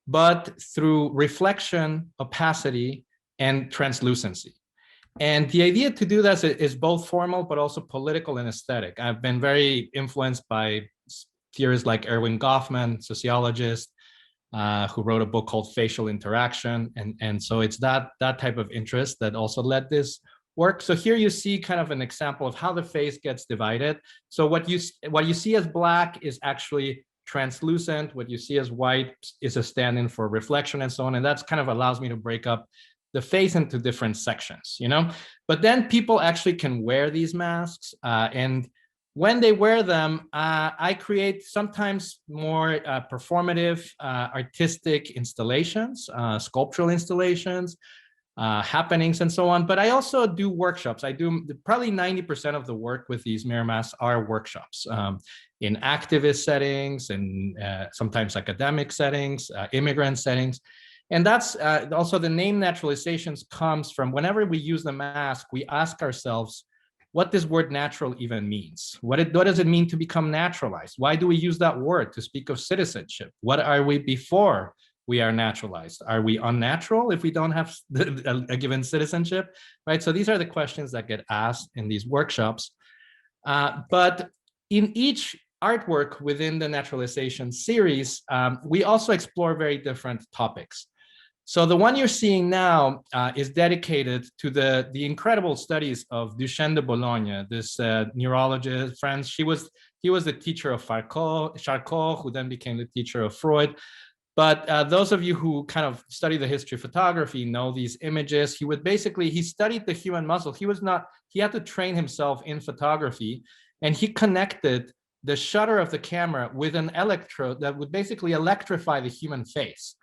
but through reflection, opacity, and translucency. And the idea to do that is both formal, but also political and aesthetic. I've been very influenced by theorists like Erwin Goffman, sociologist, who wrote a book called Facial Interaction. And so it's that type of interest that also led this work. So here you see kind of an example of how the face gets divided. So what you see as black is actually translucent. What you see as white is a stand-in for reflection and so on. And that's kind of allows me to break up the face into different sections, you know? But then people actually can wear these masks. And when they wear them, I create sometimes more performative, artistic installations, sculptural installations, happenings and so on. But I also do workshops. I do probably 90% of the work with these mirror masks are workshops in activist settings and sometimes academic settings, immigrant settings. And that's also the name naturalizations comes from whenever we use the mask, we ask ourselves what this word natural even means. What does it mean to become naturalized? Why do we use that word to speak of citizenship? What are we before we are naturalized? Are we unnatural if we don't have a given citizenship, right? So these are the questions that get asked in these workshops. But in each artwork within the naturalization series, we also explore very different topics. So the one you're seeing now is dedicated to the incredible studies of Duchenne de Boulogne, this neurologist, France. He was the teacher of Charcot, who then became the teacher of Freud. But those of you who kind of study the history of photography know these images. He studied the human muscle. He had to train himself in photography, and he connected the shutter of the camera with an electrode that would basically electrify the human face.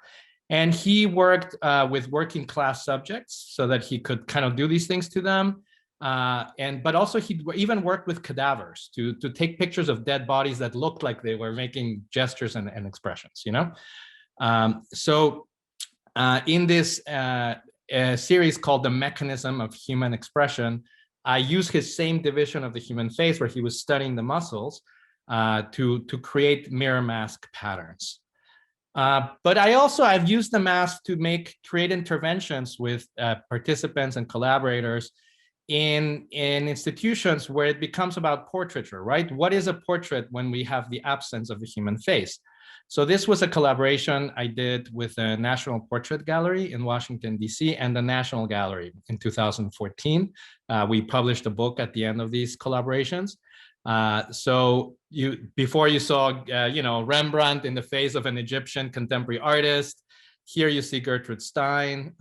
And he worked with working class subjects so that he could kind of do these things to them. But also he even worked with cadavers to take pictures of dead bodies that looked like they were making gestures and expressions, you know? In this series called The Mechanism of Human Expression, I use his same division of the human face where he was studying the muscles to create mirror mask patterns. But I've used the mask to create interventions with participants and collaborators in institutions where it becomes about portraiture, right? What is a portrait when we have the absence of the human face? So this was a collaboration I did with the National Portrait Gallery in Washington, D.C. and the National Gallery in 2014. We published a book at the end of these collaborations. So before you saw, Rembrandt in the face of an Egyptian contemporary artist. Here you see Gertrude Stein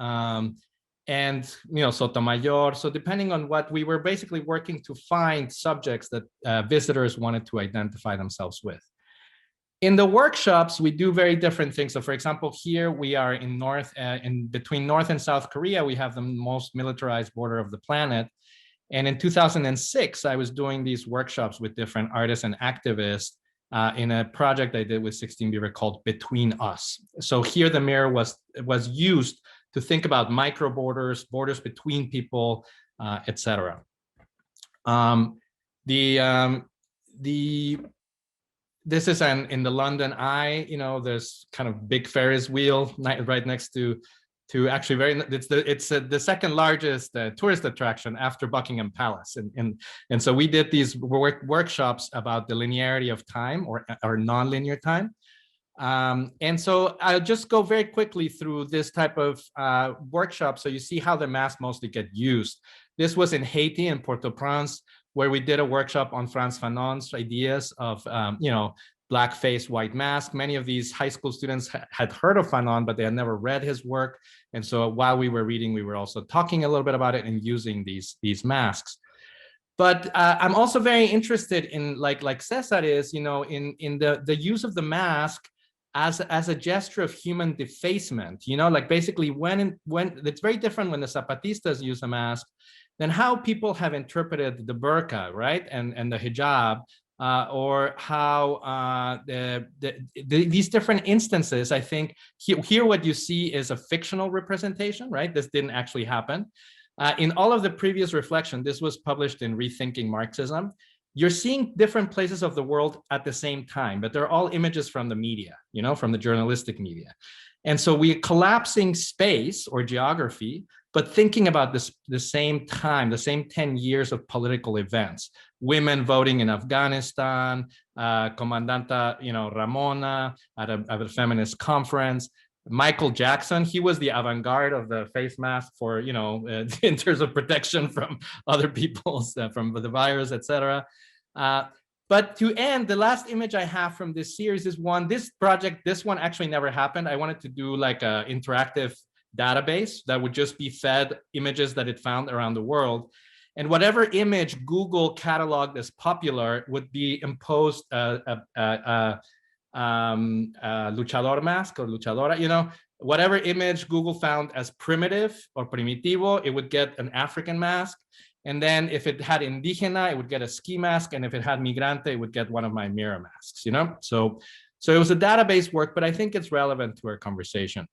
and, Sotomayor. So depending on what we were basically working to find subjects that visitors wanted to identify themselves with. In the workshops, we do very different things. So for example, here we are in between North and South Korea, we have the most militarized border of the planet. And in 2006, I was doing these workshops with different artists and activists in a project I did with 16 Beaver called Between Us. So here the mirror was used to think about micro borders between people, etc. This is in the London Eye. There's kind of big Ferris wheel right next to actually it's the second largest tourist attraction after Buckingham Palace, and so we did these workshops about the linearity of time or non-linear time, and so I'll just go very quickly through this type of workshop so you see how the masks mostly get used. This was in Haiti, in Port-au-Prince, where we did a workshop on Frantz Fanon's ideas of black face, white mask. Many of these high school students had heard of Fanon, but they had never read his work. And so while we were reading, we were also talking a little bit about it and using these masks. But I'm also very interested in, like César is, in the use of the mask as a gesture of human defacement. Like basically when it's very different when the Zapatistas use a mask than how people have interpreted the burqa, right, and the hijab, or how these different instances. I think here what you see is a fictional representation, right? This didn't actually happen. In all of the previous reflection, this was published in Rethinking Marxism, you're seeing different places of the world at the same time, but they're all images from the media, from the journalistic media. And so we're collapsing space or geography, but thinking about the same time, the same 10 years of political events. Women voting in Afghanistan, Comandanta, Ramona at a feminist conference. Michael Jackson, he was the avant-garde of the face mask for, in terms of protection from other people's, from the virus, etc. But to end, the last image I have from this series is this one actually never happened. I wanted to do like an interactive database that would just be fed images that it found around the world. And whatever image Google cataloged as popular would be imposed luchador mask or luchadora, whatever image Google found as primitive or primitivo, it would get an African mask. And then if it had indigena, it would get a ski mask. And if it had migrante, it would get one of my mirror masks, So it was a database work, but I think it's relevant to our conversation.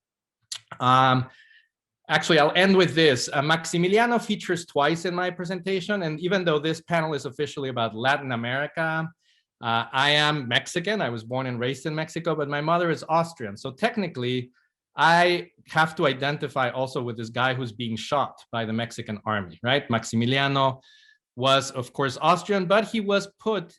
Actually, I'll end with this. Maximiliano features twice in my presentation. And even though this panel is officially about Latin America, I am Mexican. I was born and raised in Mexico, but my mother is Austrian. So technically, I have to identify also with this guy who's being shot by the Mexican army, right? Maximiliano was, of course, Austrian, but he was put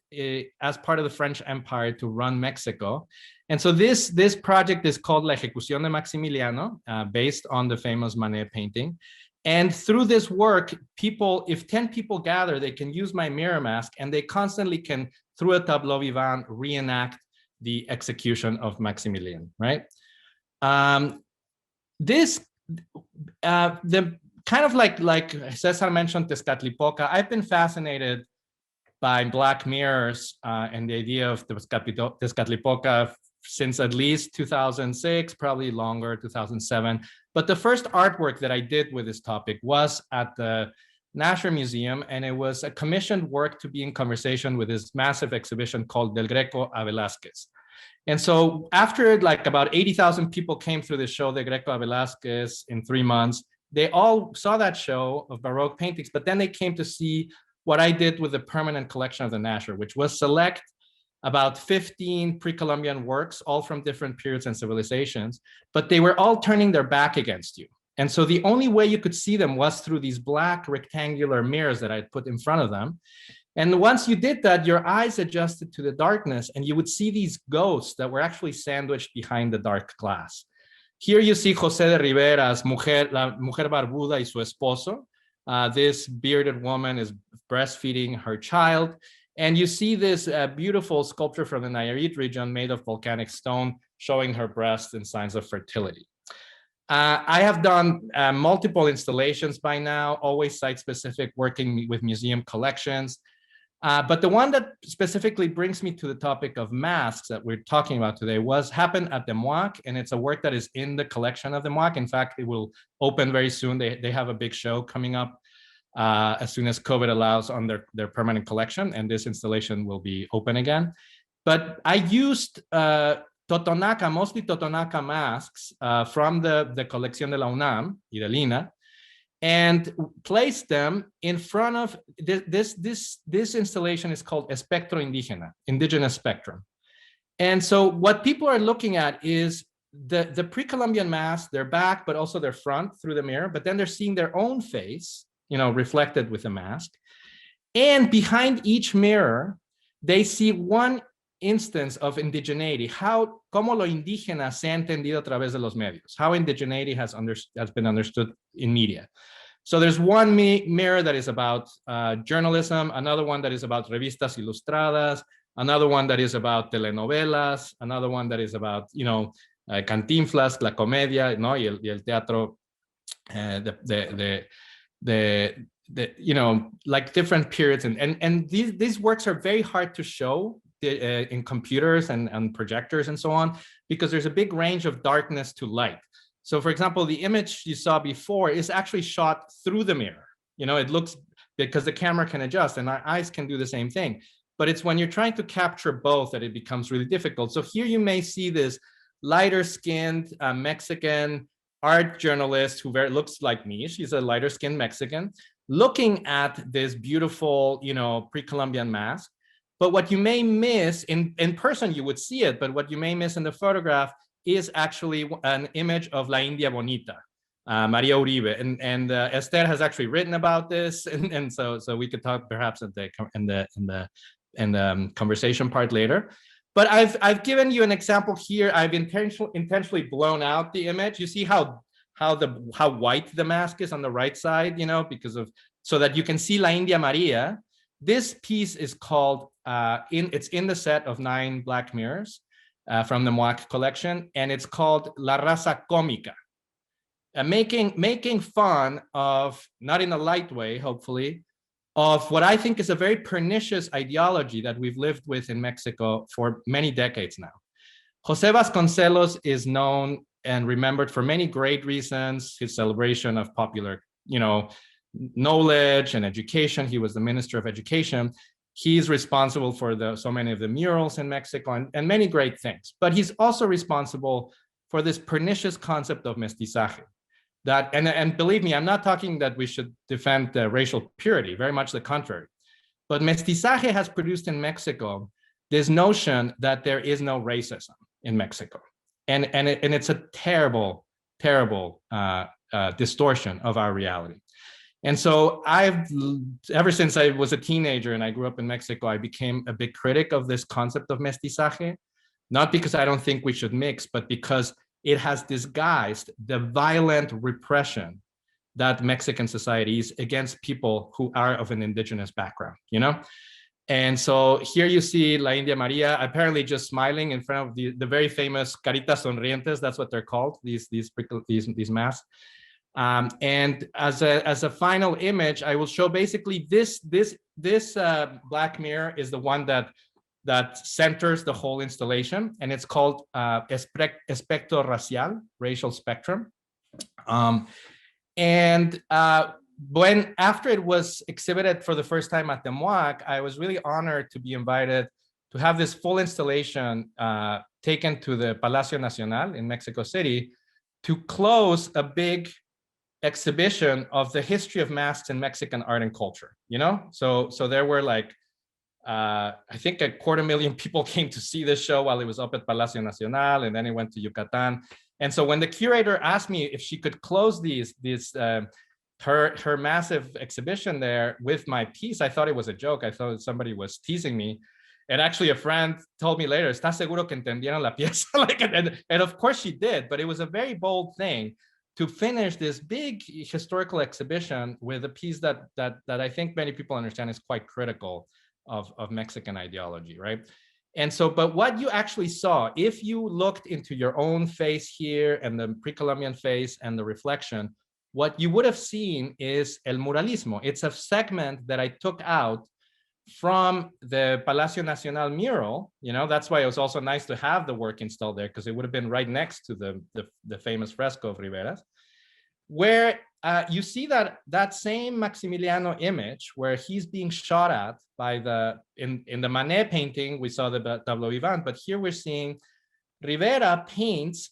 as part of the French Empire to run Mexico. And so this project is called La Ejecución de Maximiliano, based on the famous Manet painting. And through this work, if 10 people gather, they can use my mirror mask, and they constantly can, through a tableau vivant, reenact the execution of Maximilian, right? The kind of like Cesar mentioned Tezcatlipoca, I've been fascinated by Black mirrors and the idea of Tezcatlipoca since at least 2006, probably longer, 2007. But the first artwork that I did with this topic was at the Nasher Museum, and it was a commissioned work to be in conversation with this massive exhibition called Del Greco a Velázquez. And so after like about 80,000 people came through the show, Del Greco a Velázquez, in 3 months, they all saw that show of Baroque paintings, but then they came to see what I did with the permanent collection of the Nasher, which was select about 15 pre-Columbian works, all from different periods and civilizations, but they were all turning their back against you. And so the only way you could see them was through these black rectangular mirrors that I put in front of them. And once you did that, your eyes adjusted to the darkness, and you would see these ghosts that were actually sandwiched behind the dark glass. Here you see José de Riveras, La Mujer Barbuda y su Esposo. This bearded woman is breastfeeding her child. And you see this beautiful sculpture from the Nayarit region made of volcanic stone showing her breast and signs of fertility. I have done multiple installations by now, always site-specific, working with museum collections. But the one that specifically brings me to the topic of masks that we're talking about today happened at the MOAC, and it's a work that is in the collection of the MOAC. In fact, it will open very soon. They have a big show coming up as soon as COVID allows on their permanent collection, and this installation will be open again. But I used Totonaca, mostly Totonaca masks from the Colección de la UNAM, Idelina, and placed them in front of this installation is called Espectro Indígena, Indigenous Spectrum. And so what people are looking at is the pre-Columbian masks, their back, but also their front through the mirror, but then they're seeing their own face, reflected with a mask. And behind each mirror, they see one instance of indigeneity, cómo lo indígena se ha entendido a través de los medios, how indigeneity has been understood in media. So there's one mirror that is about journalism, another one that is about revistas ilustradas, another one that is about telenovelas, another one that is about, you know, Cantinflas, la comedia, ¿no? Y el teatro, you know, like different periods. And these works are very hard to show in computers and projectors and so on, because there's a big range of darkness to light. So for example, the image you saw before is actually shot through the mirror. You know, it looks, because the camera can adjust and our eyes can do the same thing. But it's when you're trying to capture both that it becomes really difficult. So here you may see this lighter skinned Mexican art journalist who looks like me. She's a lighter skinned Mexican looking at this beautiful, you know, pre-Columbian mask. But what you may miss in person, you would see it, but what you may miss in the photograph is actually an image of La India Bonita, Maria Uribe. And Esther has actually written about this. And so we could talk perhaps in the conversation part later. But I've given you an example here. I've intentionally blown out the image. You see how white the mask is on the right side, you know, because of, so that you can see La India Maria. This piece is called, it's in the set of 9 black mirrors from the MOAC collection, and it's called La Raza Cómica, making fun of, not in a light way, hopefully, of what I think is a very pernicious ideology that we've lived with in Mexico for many decades now. José Vasconcelos is known and remembered for many great reasons, his celebration of popular, you know, knowledge and education. He was the Minister of Education. He's responsible for so many of the murals in Mexico and many great things. But he's also responsible for this pernicious concept of mestizaje. That, and believe me, I'm not talking that we should defend racial purity, very much the contrary. But mestizaje has produced in Mexico this notion that there is no racism in Mexico. And it's a terrible, terrible distortion of our reality. And so ever since I was a teenager and I grew up in Mexico, I became a big critic of this concept of mestizaje, not because I don't think we should mix, but because it has disguised the violent repression that Mexican society is against people who are of an indigenous background, you know? And so here you see La India Maria apparently just smiling in front of the very famous caritas sonrientes, that's what they're called, these masks. And as a final image, I will show basically this black mirror is the one that centers the whole installation, and it's called espectro racial, racial spectrum. When after it was exhibited for the first time at the MOAC, I was really honored to be invited to have this full installation taken to the Palacio Nacional in Mexico City to close a big exhibition of the history of masks in Mexican art and culture, you know? So there were like, I think 250,000 people came to see this show while it was up at Palacio Nacional, and then it went to Yucatan. And so when the curator asked me if she could close her massive exhibition there with my piece, I thought it was a joke. I thought somebody was teasing me. And actually a friend told me later, ¿Estás seguro que entendieron la pieza? And of course she did, but it was a very bold thing to finish this big historical exhibition with a piece that I think many people understand is quite critical of Mexican ideology, right? And so, but what you actually saw, if you looked into your own face here and the pre-Columbian face and the reflection, what you would have seen is el muralismo. It's a segment that I took out from the Palacio Nacional mural. You know, that's why it was also nice to have the work installed there, because it would have been right next to the famous fresco of Riveras, where you see that same Maximiliano image where he's being shot at by in the Manet painting, we saw the tableau vivant, but here we're seeing Rivera paints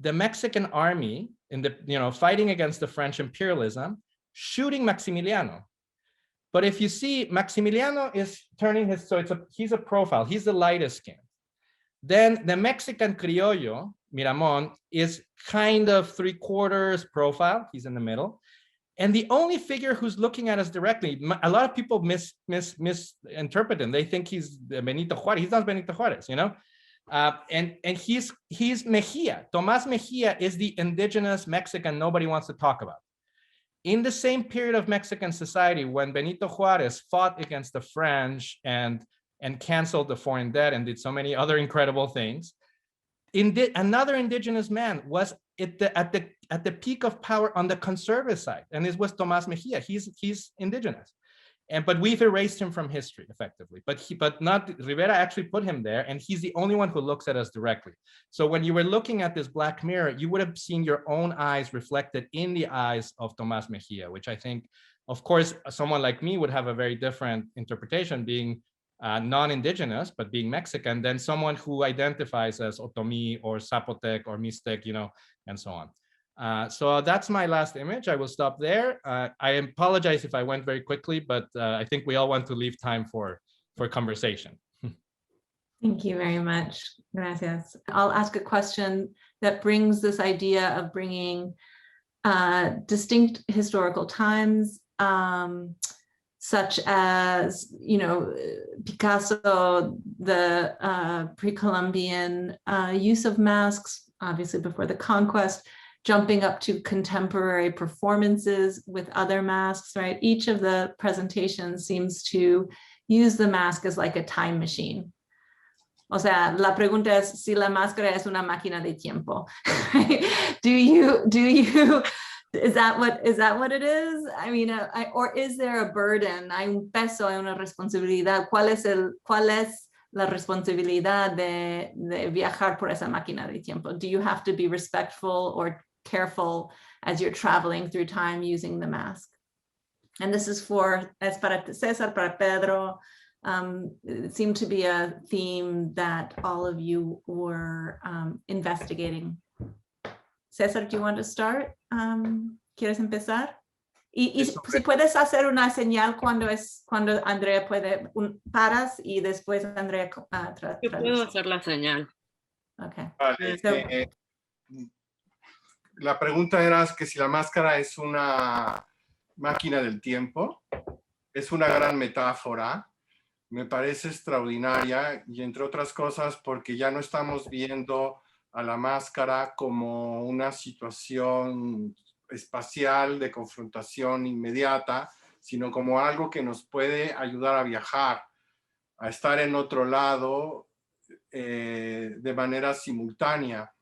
the Mexican army in fighting against the French imperialism, shooting Maximiliano. But if you see, Maximiliano is turning he's a profile, he's the lightest skin. Then the Mexican criollo, Miramon, is kind of 3/4 profile, he's in the middle. And the only figure who's looking at us directly, a lot of people misinterpret him. They think he's Benito Juárez. He's not Benito Juárez, you know? And he's Mejia. Tomás Mejia is the indigenous Mexican nobody wants to talk about. In the same period of Mexican society, when Benito Juárez fought against the French and and canceled the foreign debt and did so many other incredible things. Another indigenous man was at the peak of power on the conservative side, and this was Tomás Mejia. He's indigenous, but we've erased him from history effectively. But not Rivera actually put him there, and he's the only one who looks at us directly. So when you were looking at this black mirror, you would have seen your own eyes reflected in the eyes of Tomás Mejia, which I think, of course, someone like me would have a very different interpretation, being non-indigenous, but being Mexican, than someone who identifies as Otomi or Zapotec or Mixtec, and so on. So that's my last image. I will stop there. I apologize if I went very quickly, but I think we all want to leave time for conversation. Thank you very much. Gracias. I'll ask a question that brings this idea of bringing distinct historical times, such as, Picasso, the pre-Columbian use of masks, obviously before the conquest, jumping up to contemporary performances with other masks, right? Each of the presentations seems to use the mask as like a time machine. O sea, la pregunta es si la máscara es una máquina de tiempo. Is that what it is? I mean, or is there a burden? Hay un peso, hay una responsabilidad. ¿Cuál es la responsabilidad de viajar por esa máquina de tiempo? Do you have to be respectful or careful as you're traveling through time using the mask? And this is para César, para Pedro. It seemed to be a theme that all of you were investigating. César, do you want to start? ¿Quieres empezar? Y si puedes hacer una señal cuando Andrea puede, paras y después Andrea Yo puedo hacer la señal. Okay. Vale, la pregunta era que si la máscara es una máquina del tiempo. Es una gran metáfora. Me parece extraordinaria y entre otras cosas porque ya no estamos viendo a la máscara como una situación espacial de confrontación inmediata, sino como algo que nos puede ayudar a viajar, a estar en otro lado de manera simultánea.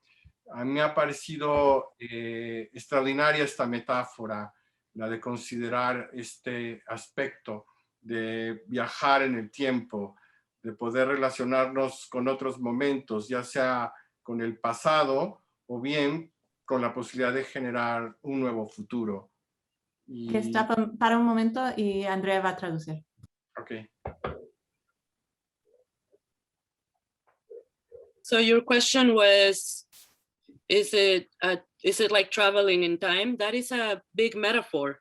A mí me ha parecido extraordinaria esta metáfora, la de considerar este aspecto de viajar en el tiempo, de poder relacionarnos con otros momentos, ya sea con el pasado o bien con la posibilidad de generar un nuevo futuro. Que está para un momento y Andrea va a traducir. Okay. So your question was, is it like traveling in time? That is a big metaphor.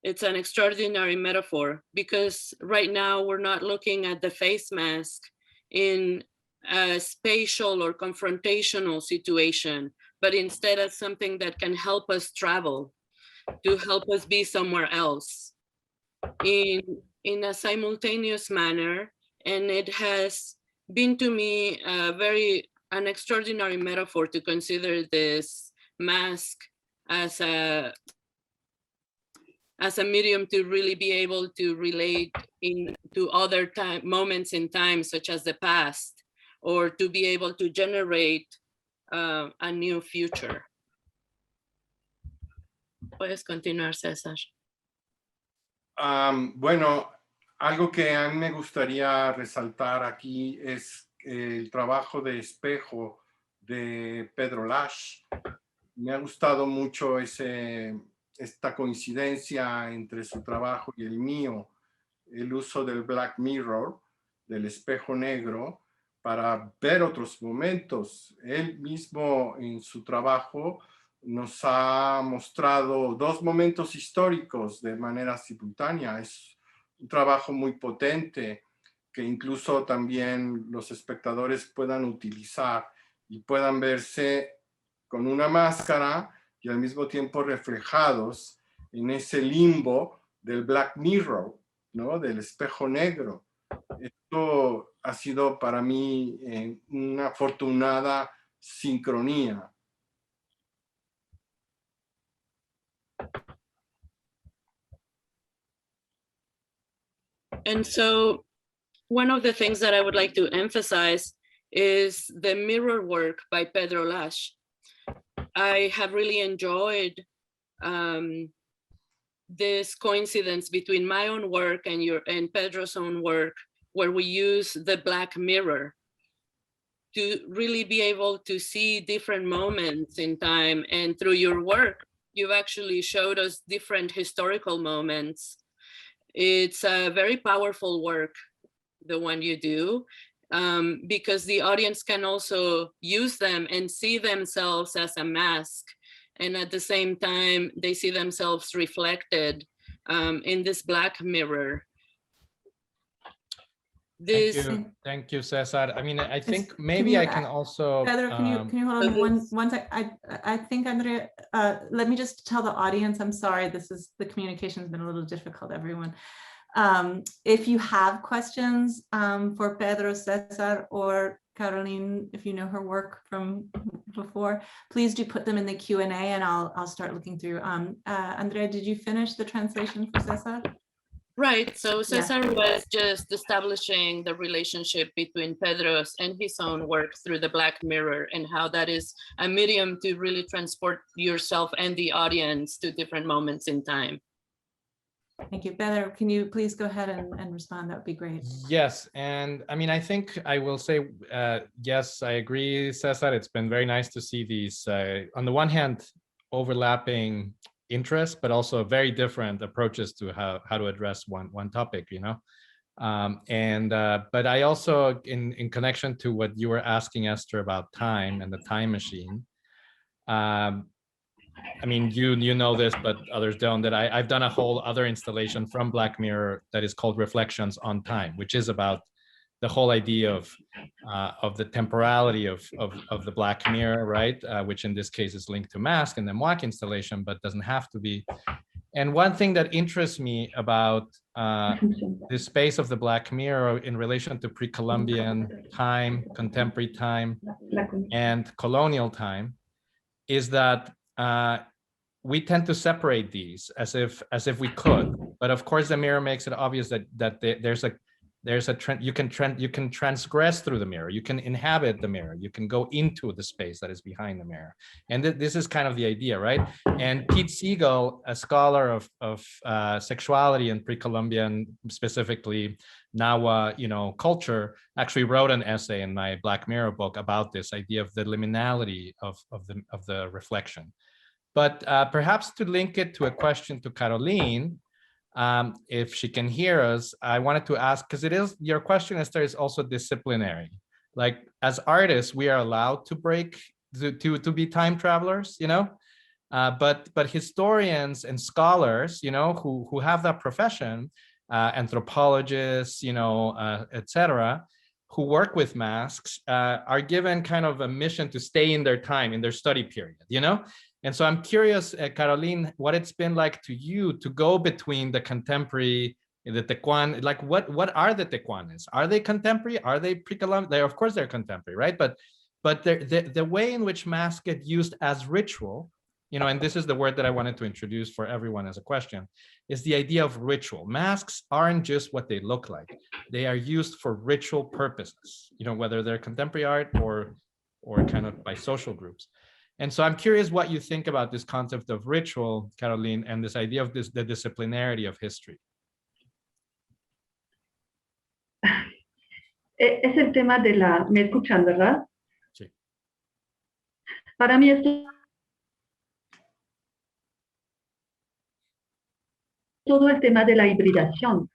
It's an extraordinary metaphor because right now we're not looking at the face mask in a spatial or confrontational situation, but instead as something that can help us travel, to help us be somewhere else in a simultaneous manner. And it has been to me an extraordinary metaphor to consider this mask as a medium to really be able to relate to other moments in time, such as the past, or to be able to generate a new future. Puedes continuar, César. Bueno, algo que a mí me gustaría resaltar aquí es el trabajo de espejo de Pedro Lasch. Me ha gustado mucho esta coincidencia entre su trabajo y el mío, el uso del Black Mirror, del espejo negro, para ver otros momentos. Él mismo en su trabajo nos ha mostrado dos momentos históricos de manera simultánea. Es un trabajo muy potente que incluso también los espectadores puedan utilizar y puedan verse con una máscara y al mismo tiempo reflejados en ese limbo del Black Mirror, ¿no? Del espejo negro. Esto ha sido para mí una afortunada sincronía. And so one of the things that I would like to emphasize is the mirror work by Pedro Lasch. I have really enjoyed this coincidence between my own work and Pedro's own work, where we use the black mirror to really be able to see different moments in time. And through your work, you've actually showed us different historical moments. It's a very powerful work, the one you do, because the audience can also use them and see themselves as a mask. And at the same time, they see themselves reflected in this black mirror. Thank you, Cesar. I mean, I think maybe I can also. Pedro, can you hold on one sec? I think, Andrea, let me just tell the audience, I'm sorry, the communication's been a little difficult, everyone. If you have questions for Pedro, Cesar, or Caroline, if you know her work from before, please do put them in the Q&A and I'll start looking through. Andrea, did you finish the translation for Cesar? Right, so Cesar was just establishing the relationship between Pedro's and his own work through the black mirror, and how that is a medium to really transport yourself and the audience to different moments in time. Thank you. Pedro, can you please go ahead and respond? That would be great. Yes, and I mean, I think I will say, yes, I agree, Cesar. It's been very nice to see these, on the one hand, overlapping interests, but also very different approaches to how to address one topic, you know. But I also, in connection to what you were asking, Esther, about time and the time machine, I mean, you know this, but others don't, that I've done a whole other installation from Black Mirror that is called Reflections on Time, which is about the whole idea of the temporality of the Black Mirror, right? Which in this case is linked to mask and the MWAC installation, but doesn't have to be. And one thing that interests me about the space of the Black Mirror in relation to pre-Columbian time, contemporary time, and colonial time is that we tend to separate these as if we could, but of course the mirror makes it obvious that there's a trend. You can transgress through the mirror. You can inhabit the mirror. You can go into the space that is behind the mirror. And this is kind of the idea, right? And Pete Siegel, a scholar of sexuality and pre-Columbian, specifically Nahua, culture, actually wrote an essay in my Black Mirror book about this idea of the liminality of the reflection. But perhaps to link it to a question to Caroline, if she can hear us, I wanted to ask, because your question, Esther, is also disciplinary. Like, as artists, we are allowed to break, to be time travelers, but historians and scholars, who have that profession, anthropologists, etc., who work with masks, are given kind of a mission to stay in their time, in their study period, And so I'm curious, Caroline, what it's been like to you to go between the contemporary, the Tecuan, like what are the Tecuanes? Are they contemporary? Are they pre-Columbian? Of course they're contemporary, right? But the way in which masks get used as ritual, and this is the word that I wanted to introduce for everyone as a question, is the idea of ritual. Masks aren't just what they look like. They are used for ritual purposes, whether they're contemporary art or kind of by social groups. And so I'm curious what you think about this concept of ritual, Caroline, and this idea of the disciplinarity of history. Es el tema de la... ¿Me escuchan, verdad? Sí. Para mí es todo el tema de la hibridación.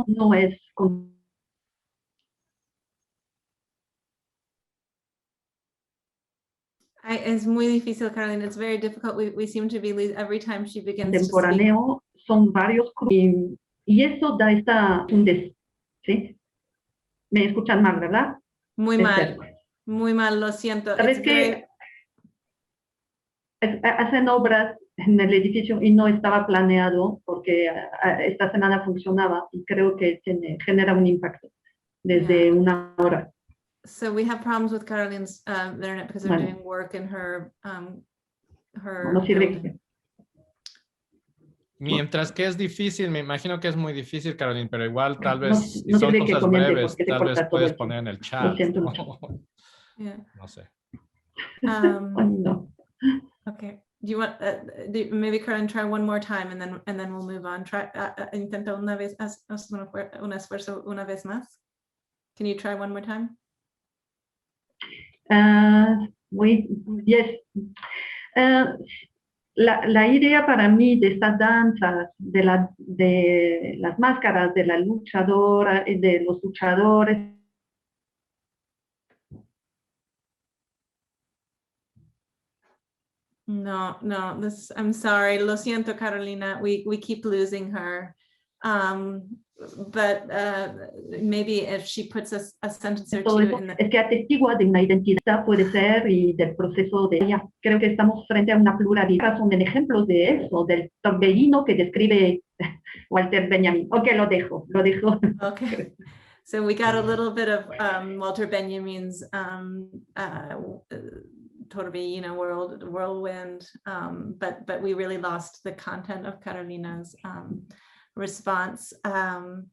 No es... Es muy difícil, Caroline. It's very difficult. We seem to be every time she begins Contemporáneo, son varios y eso da ¿sí? Me escuchan mal, ¿verdad? Muy mal, muy mal, lo siento. ¿Sabes qué? Hacen obras en el edificio y no estaba planeado porque esta semana funcionaba y creo que genera un impacto desde una hora. So we have problems with Caroline's internet because they're doing work in her No sirve. Mientras que es difícil, me imagino que es muy difícil, Caroline, pero igual tal No, vez si no son sirve que cosas comente breves, porque se tal vez corta todo puedes el poner en el Lo chat. siento mucho. Yeah. No sé. Ay, no. Okay. Do you want maybe Caroline try one more time and then we'll move on. Try intenta una vez haz un esfuerzo una vez más. Can you try one more time? Yes. La idea para mí de estas danzas, de las máscaras, de la luchadora, de los luchadores. No, I'm sorry. Lo siento, Carolina. We keep losing her. But maybe if she puts a sentence or Todo two eso in the... es que atestigua de una identidad, puede ser, y del proceso de ella. Creo que estamos frente a una pluralidad. Son ejemplos de eso, del torbellino que describe Walter Benjamin. Ok, lo dejo. Okay. So we got a little bit of Walter Benjamin's torbellino whirlwind, but we really lost the content of Carolina's response. Well,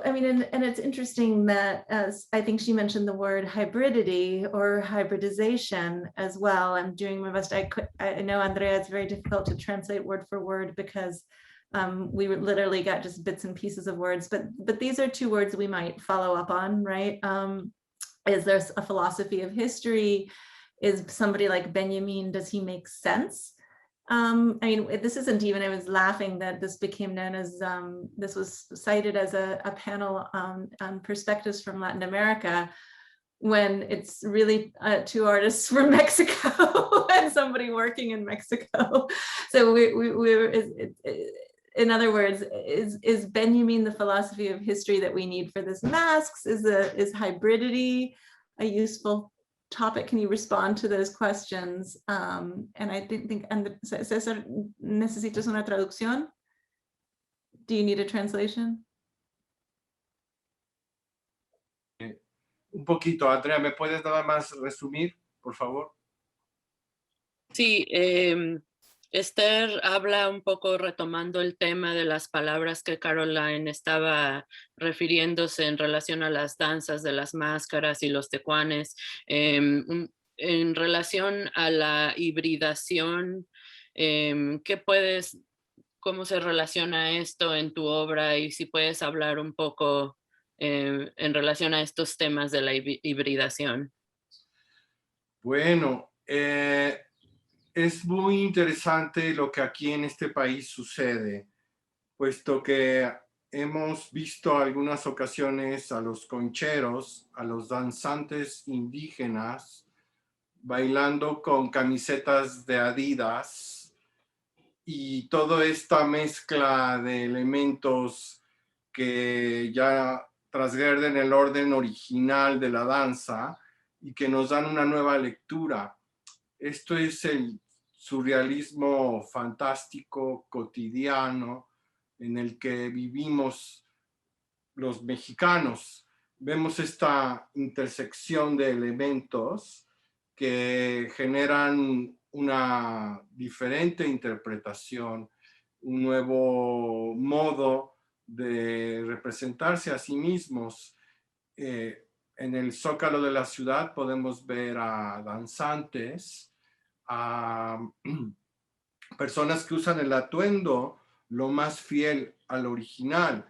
I mean, and it's interesting that, as I think she mentioned the word hybridity or hybridization as well. I'm doing my best. I know, Andrea, it's very difficult to translate word for word because we literally got just bits and pieces of words, but these are two words we might follow up on, right? Is there a philosophy of history? Is somebody like Benjamin, does he make sense? I mean, this isn't even, I was laughing that this became known as, this was cited as a panel on perspectives from Latin America, when it's really two artists from Mexico and somebody working in Mexico. So in other words, is Benjamin the philosophy of history that we need for this masks? Is hybridity a useful topic? Can you respond to those questions? And I think, and César, ¿necesitas una traducción? Do you need a translation? Un poquito, Andrea, ¿me puedes nada más resumir, por favor? Sí, Esther habla un poco retomando el tema de las palabras que Caroline estaba refiriéndose en relación a las danzas de las máscaras y los tecuanes, en relación a la hibridación. ¿Cómo se relaciona esto en tu obra? Y si puedes hablar un poco en relación a estos temas de la hibridación. Bueno, es muy interesante lo que aquí en este país sucede, puesto que hemos visto algunas ocasiones a los concheros, a los danzantes indígenas, bailando con camisetas de Adidas, y toda esta mezcla de elementos que ya transgreden el orden original de la danza y que nos dan una nueva lectura. Esto es el surrealismo fantástico cotidiano en el que vivimos los mexicanos. Vemos esta intersección de elementos que generan una diferente interpretación, un nuevo modo de representarse a sí mismos. En el zócalo de la ciudad podemos ver a danzantes, a personas que usan el atuendo lo más fiel al original,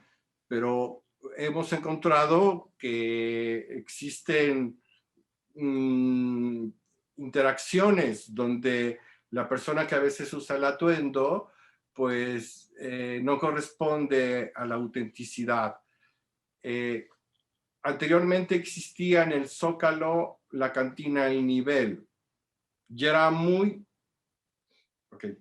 pero hemos encontrado que existen interacciones donde la persona que a veces usa el atuendo pues no corresponde a la autenticidad. Anteriormente existía en el Zócalo la cantina El Nivel. Y era muy... Okay.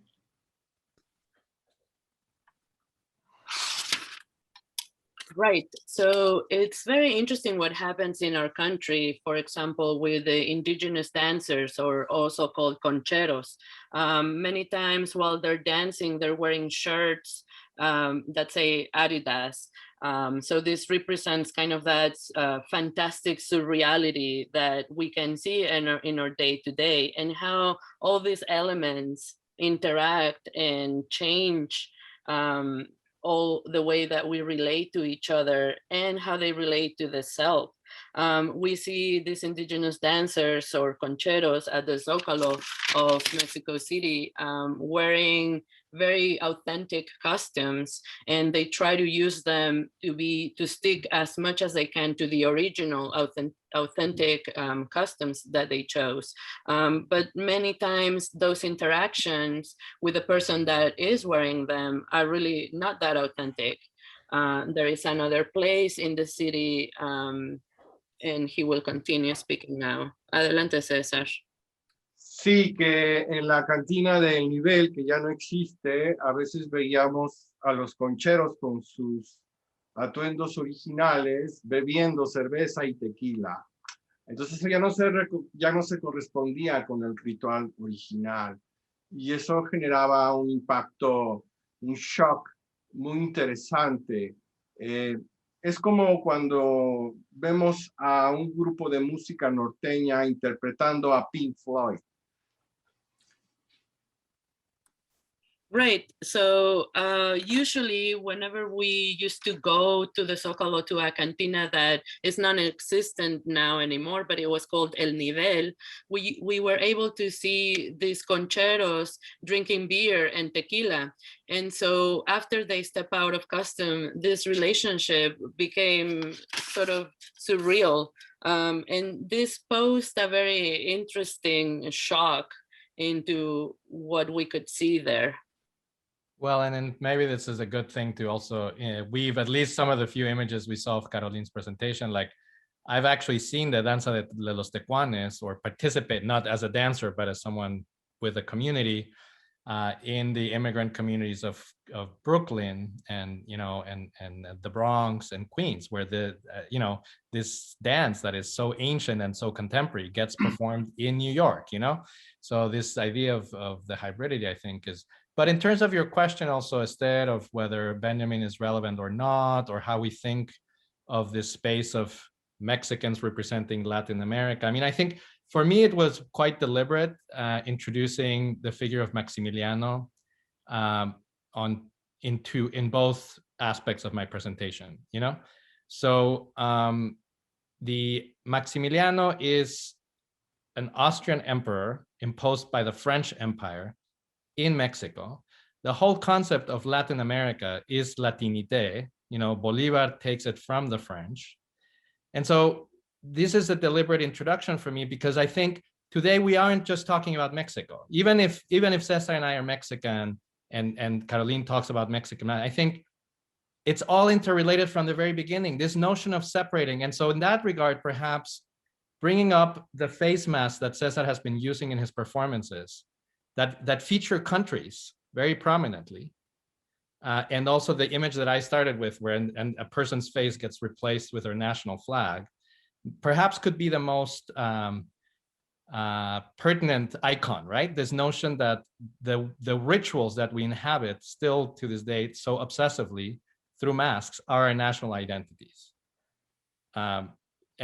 Right. So it's very interesting what happens in our country, for example, with the indigenous dancers, or also called concheros. Many times while they're dancing, they're wearing shirts that say Adidas. So this represents kind of that fantastic surreality that we can see in our day-to-day, and how all these elements interact and change all the way that we relate to each other and how they relate to the self. We see these indigenous dancers or concheros at the Zócalo of Mexico City wearing very authentic costumes, and they try to use them to stick as much as they can to the original authentic customs that they chose. But many times those interactions with the person that is wearing them are really not that authentic. There is another place in the city, and he will continue speaking now. Adelante, César. Sí, que en la cantina del nivel, que ya no existe, a veces veíamos a los concheros con sus atuendos originales bebiendo cerveza y tequila. Entonces ya no se correspondía con el ritual original. Y eso generaba un impacto, un shock muy interesante. Es como cuando vemos a un grupo de música norteña interpretando a Pink Floyd. Right. So usually whenever we used to go to the Zócalo, to a cantina that is non-existent now anymore, but it was called El Nivel, we were able to see these concheros drinking beer and tequila. And so after they step out of custom, this relationship became sort of surreal. And this posed a very interesting shock into what we could see there. Well, and then maybe this is a good thing to also weave at least some of the few images we saw of Caroline's presentation. Like, I've actually seen the Danza de los Tecuanes, or participate not as a dancer, but as someone with a community in the immigrant communities of Brooklyn and, and the Bronx and Queens, where this dance that is so ancient and so contemporary gets performed in New York, So this idea of the hybridity, I think, is. But in terms of your question also, Esther, of whether Benjamin is relevant or not, or how we think of this space of Mexicans representing Latin America, I mean, I think for me, it was quite deliberate introducing the figure of Maximiliano in both aspects of my presentation, So the Maximiliano is an Austrian emperor imposed by the French Empire in Mexico. The whole concept of Latin America is Latinité. Bolivar takes it from the French. And so this is a deliberate introduction for me, because I think today we aren't just talking about Mexico. Even if Cesar and I are Mexican and Caroline talks about Mexican, I think it's all interrelated from the very beginning, this notion of separating. And so in that regard, perhaps bringing up the face mask that Cesar has been using in his performances, that feature countries very prominently, and also the image that I started with, where a person's face gets replaced with their national flag, perhaps could be the most pertinent icon, right? This notion that the rituals that we inhabit still to this day so obsessively through masks are our national identities. And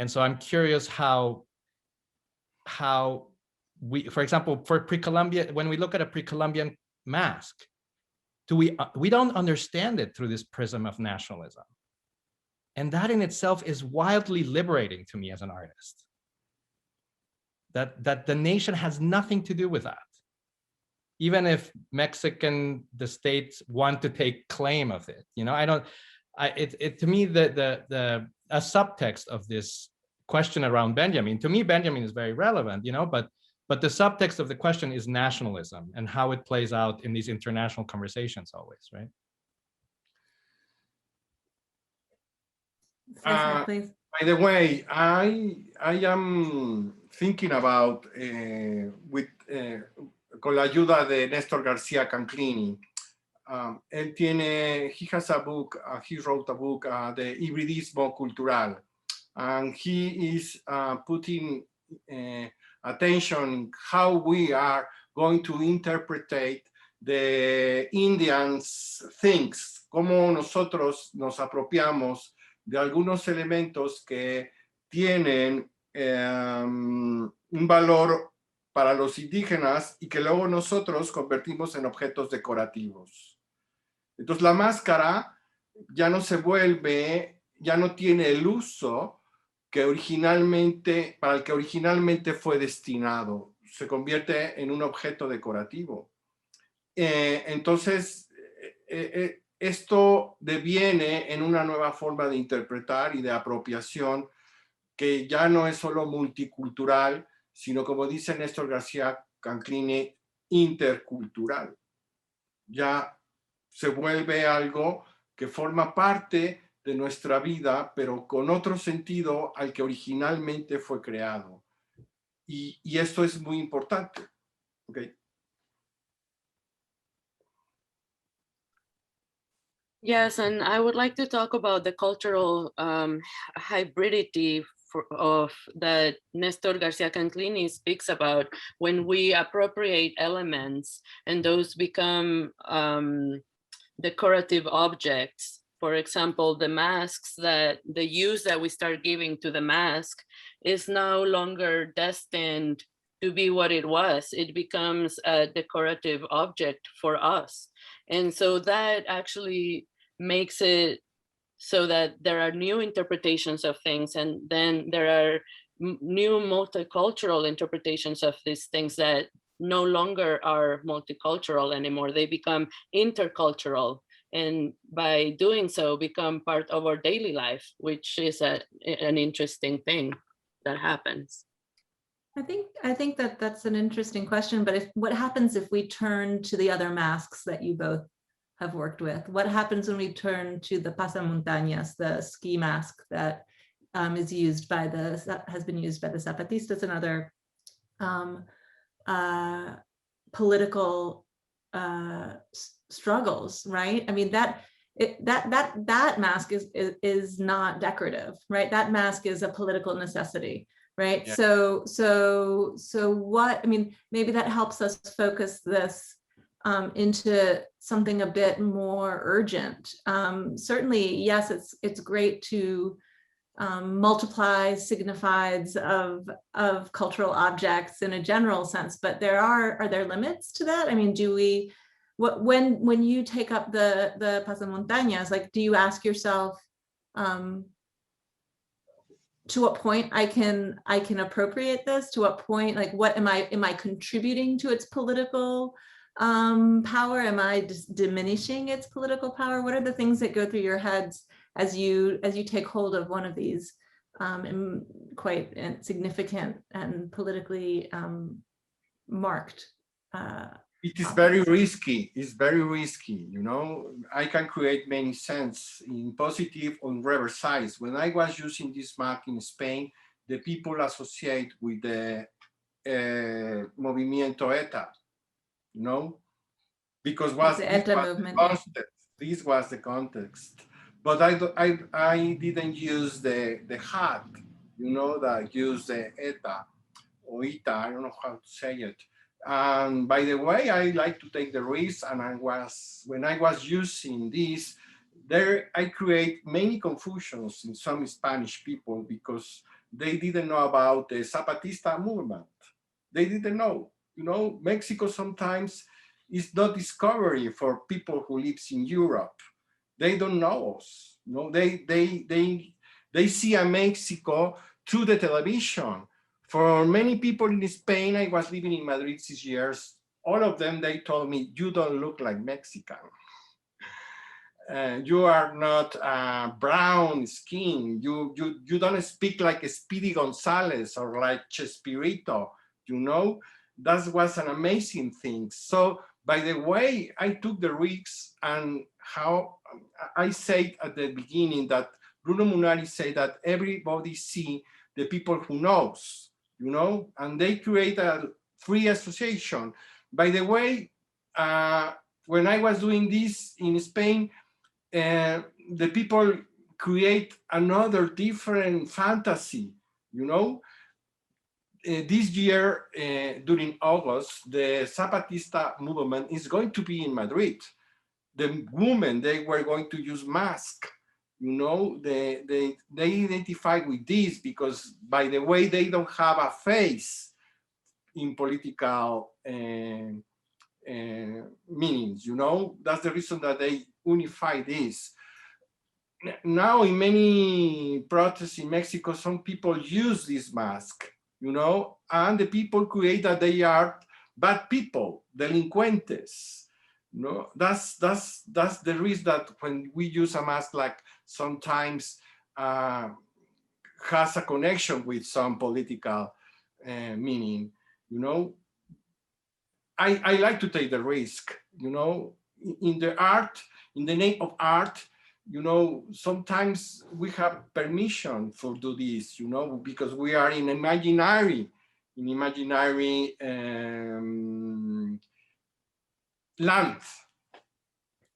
so I'm curious how we, for example, for pre-Columbian, when we look at a pre-Columbian mask, we don't understand it through this prism of nationalism. And that in itself is wildly liberating to me as an artist. That the nation has nothing to do with that. Even if the states want to take claim of it, to me, a subtext of this question around Benjamin, to me, Benjamin is very relevant, but the subtext of the question is nationalism and how it plays out in these international conversations always, right? Please. By the way, I am thinking about, con la ayuda de Néstor García Canclini, he has a book, he wrote a book, The Hibridismo Cultural, and he is putting attention how we are going to interpret the Indians' things, cómo nosotros nos apropiamos de algunos elementos que tienen un valor para los indígenas y que luego nosotros convertimos en objetos decorativos. Entonces la máscara ya no se vuelve, ya no tiene el uso que originalmente, para el que originalmente fue destinado. Se convierte en un objeto decorativo. Entonces, esto deviene en una nueva forma de interpretar y de apropiación que ya no es solo multicultural, sino, como dice Néstor García Canclini, intercultural. Ya se vuelve algo que forma parte de nuestra vida, pero con otro sentido al que originalmente fue creado. Y esto es muy importante. Okay. Yes, and I would like to talk about the cultural hybridity of that Nestor Garcia Canclini speaks about when we appropriate elements and those become decorative objects. For example, the masks, that the use that we start giving to the mask is no longer destined to be what it was. It becomes a decorative object for us. And so that actually makes it so that there are new interpretations of things, and then there are new multicultural interpretations of these things that no longer are multicultural anymore. They become intercultural, and by doing so become part of our daily life, which is an interesting thing that happens. I think that that's an interesting question, but what happens if we turn to the other masks that you both have worked with? What happens when we turn to the pasamontañas, the ski mask that has been used by the Zapatistas and other political struggles, right? I mean, that mask is not decorative, right? That mask is a political necessity, right? Yeah. So what, I mean, maybe that helps us focus this into something a bit more urgent. Certainly, yes, it's great to multiply signifieds of cultural objects in a general sense, but are there limits to that? I mean, when you take up the pasamontañas, like, do you ask yourself, to what point I can appropriate this? To what point, like, what am I contributing to its political power? Am I diminishing its political power? What are the things that go through your heads as you take hold of one of these quite significant and politically marked? It is very risky. It's very risky, you know. I can create many sense in positive or reverse sides. When I was using this mark in Spain, the people associate with the movimiento ETA, you know, because this was the context. But I didn't use the hat, you know, that used the ETA or ETA, I don't know how to say it. And by the way, I like to take the risk, and when I was using this, I create many confusions in some Spanish people because they didn't know about the Zapatista movement. They didn't know, you know, Mexico sometimes is not discovery for people who live in Europe. They don't know us, you know, they see a Mexico through the television. For many people in Spain, I was living in Madrid 6 years. All of them, they told me, you don't look like Mexican. You are not brown skin. You don't speak like Speedy Gonzalez or like Chespirito, you know? That was an amazing thing. So by the way, I took the risks, and how I said at the beginning that Bruno Munari said that everybody see the people who knows, you know, and they create a free association. By the way, when I was doing this in Spain, the people create another different fantasy, you know. This year, during August, the Zapatista movement is going to be in Madrid. The women, they were going to use masks. You know, they identify with this because, by the way, they don't have a face. in political meanings, you know? That's the reason that they unify this. Now in many protests in Mexico, some people use this mask, you know, and the people create that they are bad people, delincuentes. You know, that's the risk that when we use a mask, like sometimes has a connection with some political meaning, you know. I like to take the risk, you know, in the art, in the name of art, you know, sometimes we have permission for do this, you know, because we are in imaginary land.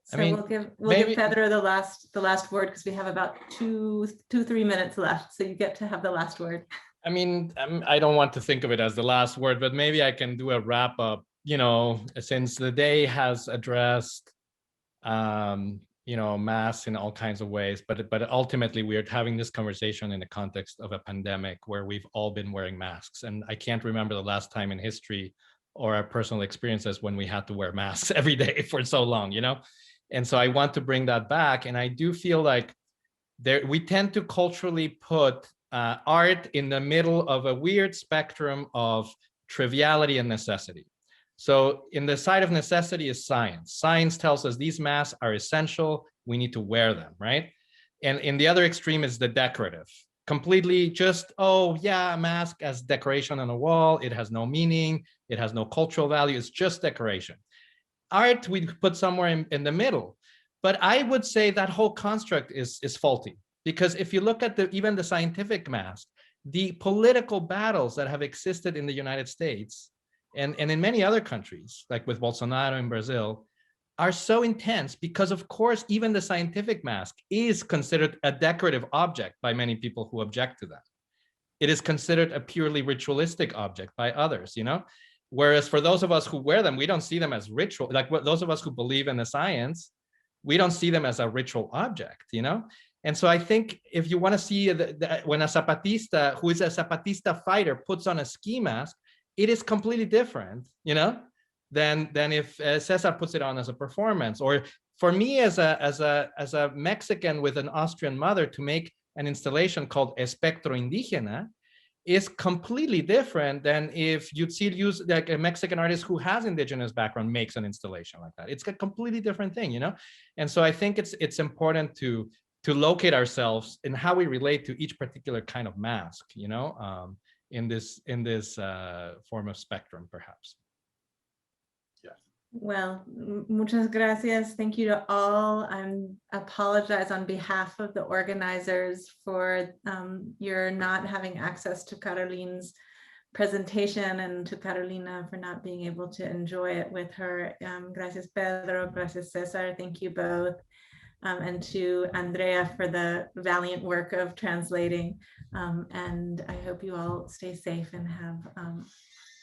So we'll give Pedro the last word, because we have about 3 minutes left. So you get to have the last word. I mean, I don't want to think of it as the last word, but maybe I can do a wrap up, you know, since the day has addressed, you know, masks in all kinds of ways, but ultimately we are having this conversation in the context of a pandemic where we've all been wearing masks. And I can't remember the last time in history or our personal experiences when we had to wear masks every day for so long, you know? And so I want to bring that back. And I do feel like we tend to culturally put art in the middle of a weird spectrum of triviality and necessity. So in the side of necessity is science. Science tells us these masks are essential. We need to wear them, right? And in the other extreme is the decorative. Completely just, oh yeah, a mask as decoration on a wall. It has no meaning. It has no cultural value. It's just decoration. Art we put somewhere in the middle. But I would say that whole construct is faulty. Because if you look at even the scientific mask, the political battles that have existed in the United States and in many other countries, like with Bolsonaro in Brazil, are so intense because, of course, even the scientific mask is considered a decorative object by many people who object to that. It is considered a purely ritualistic object by others, you know? Whereas for those of us who wear them, we don't see them as ritual. Like those of us who believe in the science, we don't see them as a ritual object, you know? And so I think if you want to see when a Zapatista, who is a Zapatista fighter, puts on a ski mask, it is completely different, you know, than if Cesar puts it on as a performance. Or for me as a Mexican with an Austrian mother to make an installation called Espectro Indígena is completely different than if you'd see use like a Mexican artist who has indigenous background makes an installation like that. It's a completely different thing, you know? And so I think it's important to locate ourselves in how we relate to each particular kind of mask, you know, in this form of spectrum, perhaps. Yeah. Well, muchas gracias. Thank you to all. I apologize on behalf of the organizers for your not having access to Caroline's presentation and to Carolina for not being able to enjoy it with her. Gracias, Pedro. Gracias, Cesar. Thank you both. And to Andrea for the valiant work of translating. And I hope you all stay safe and have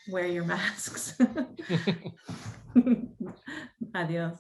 wear your masks. Adios.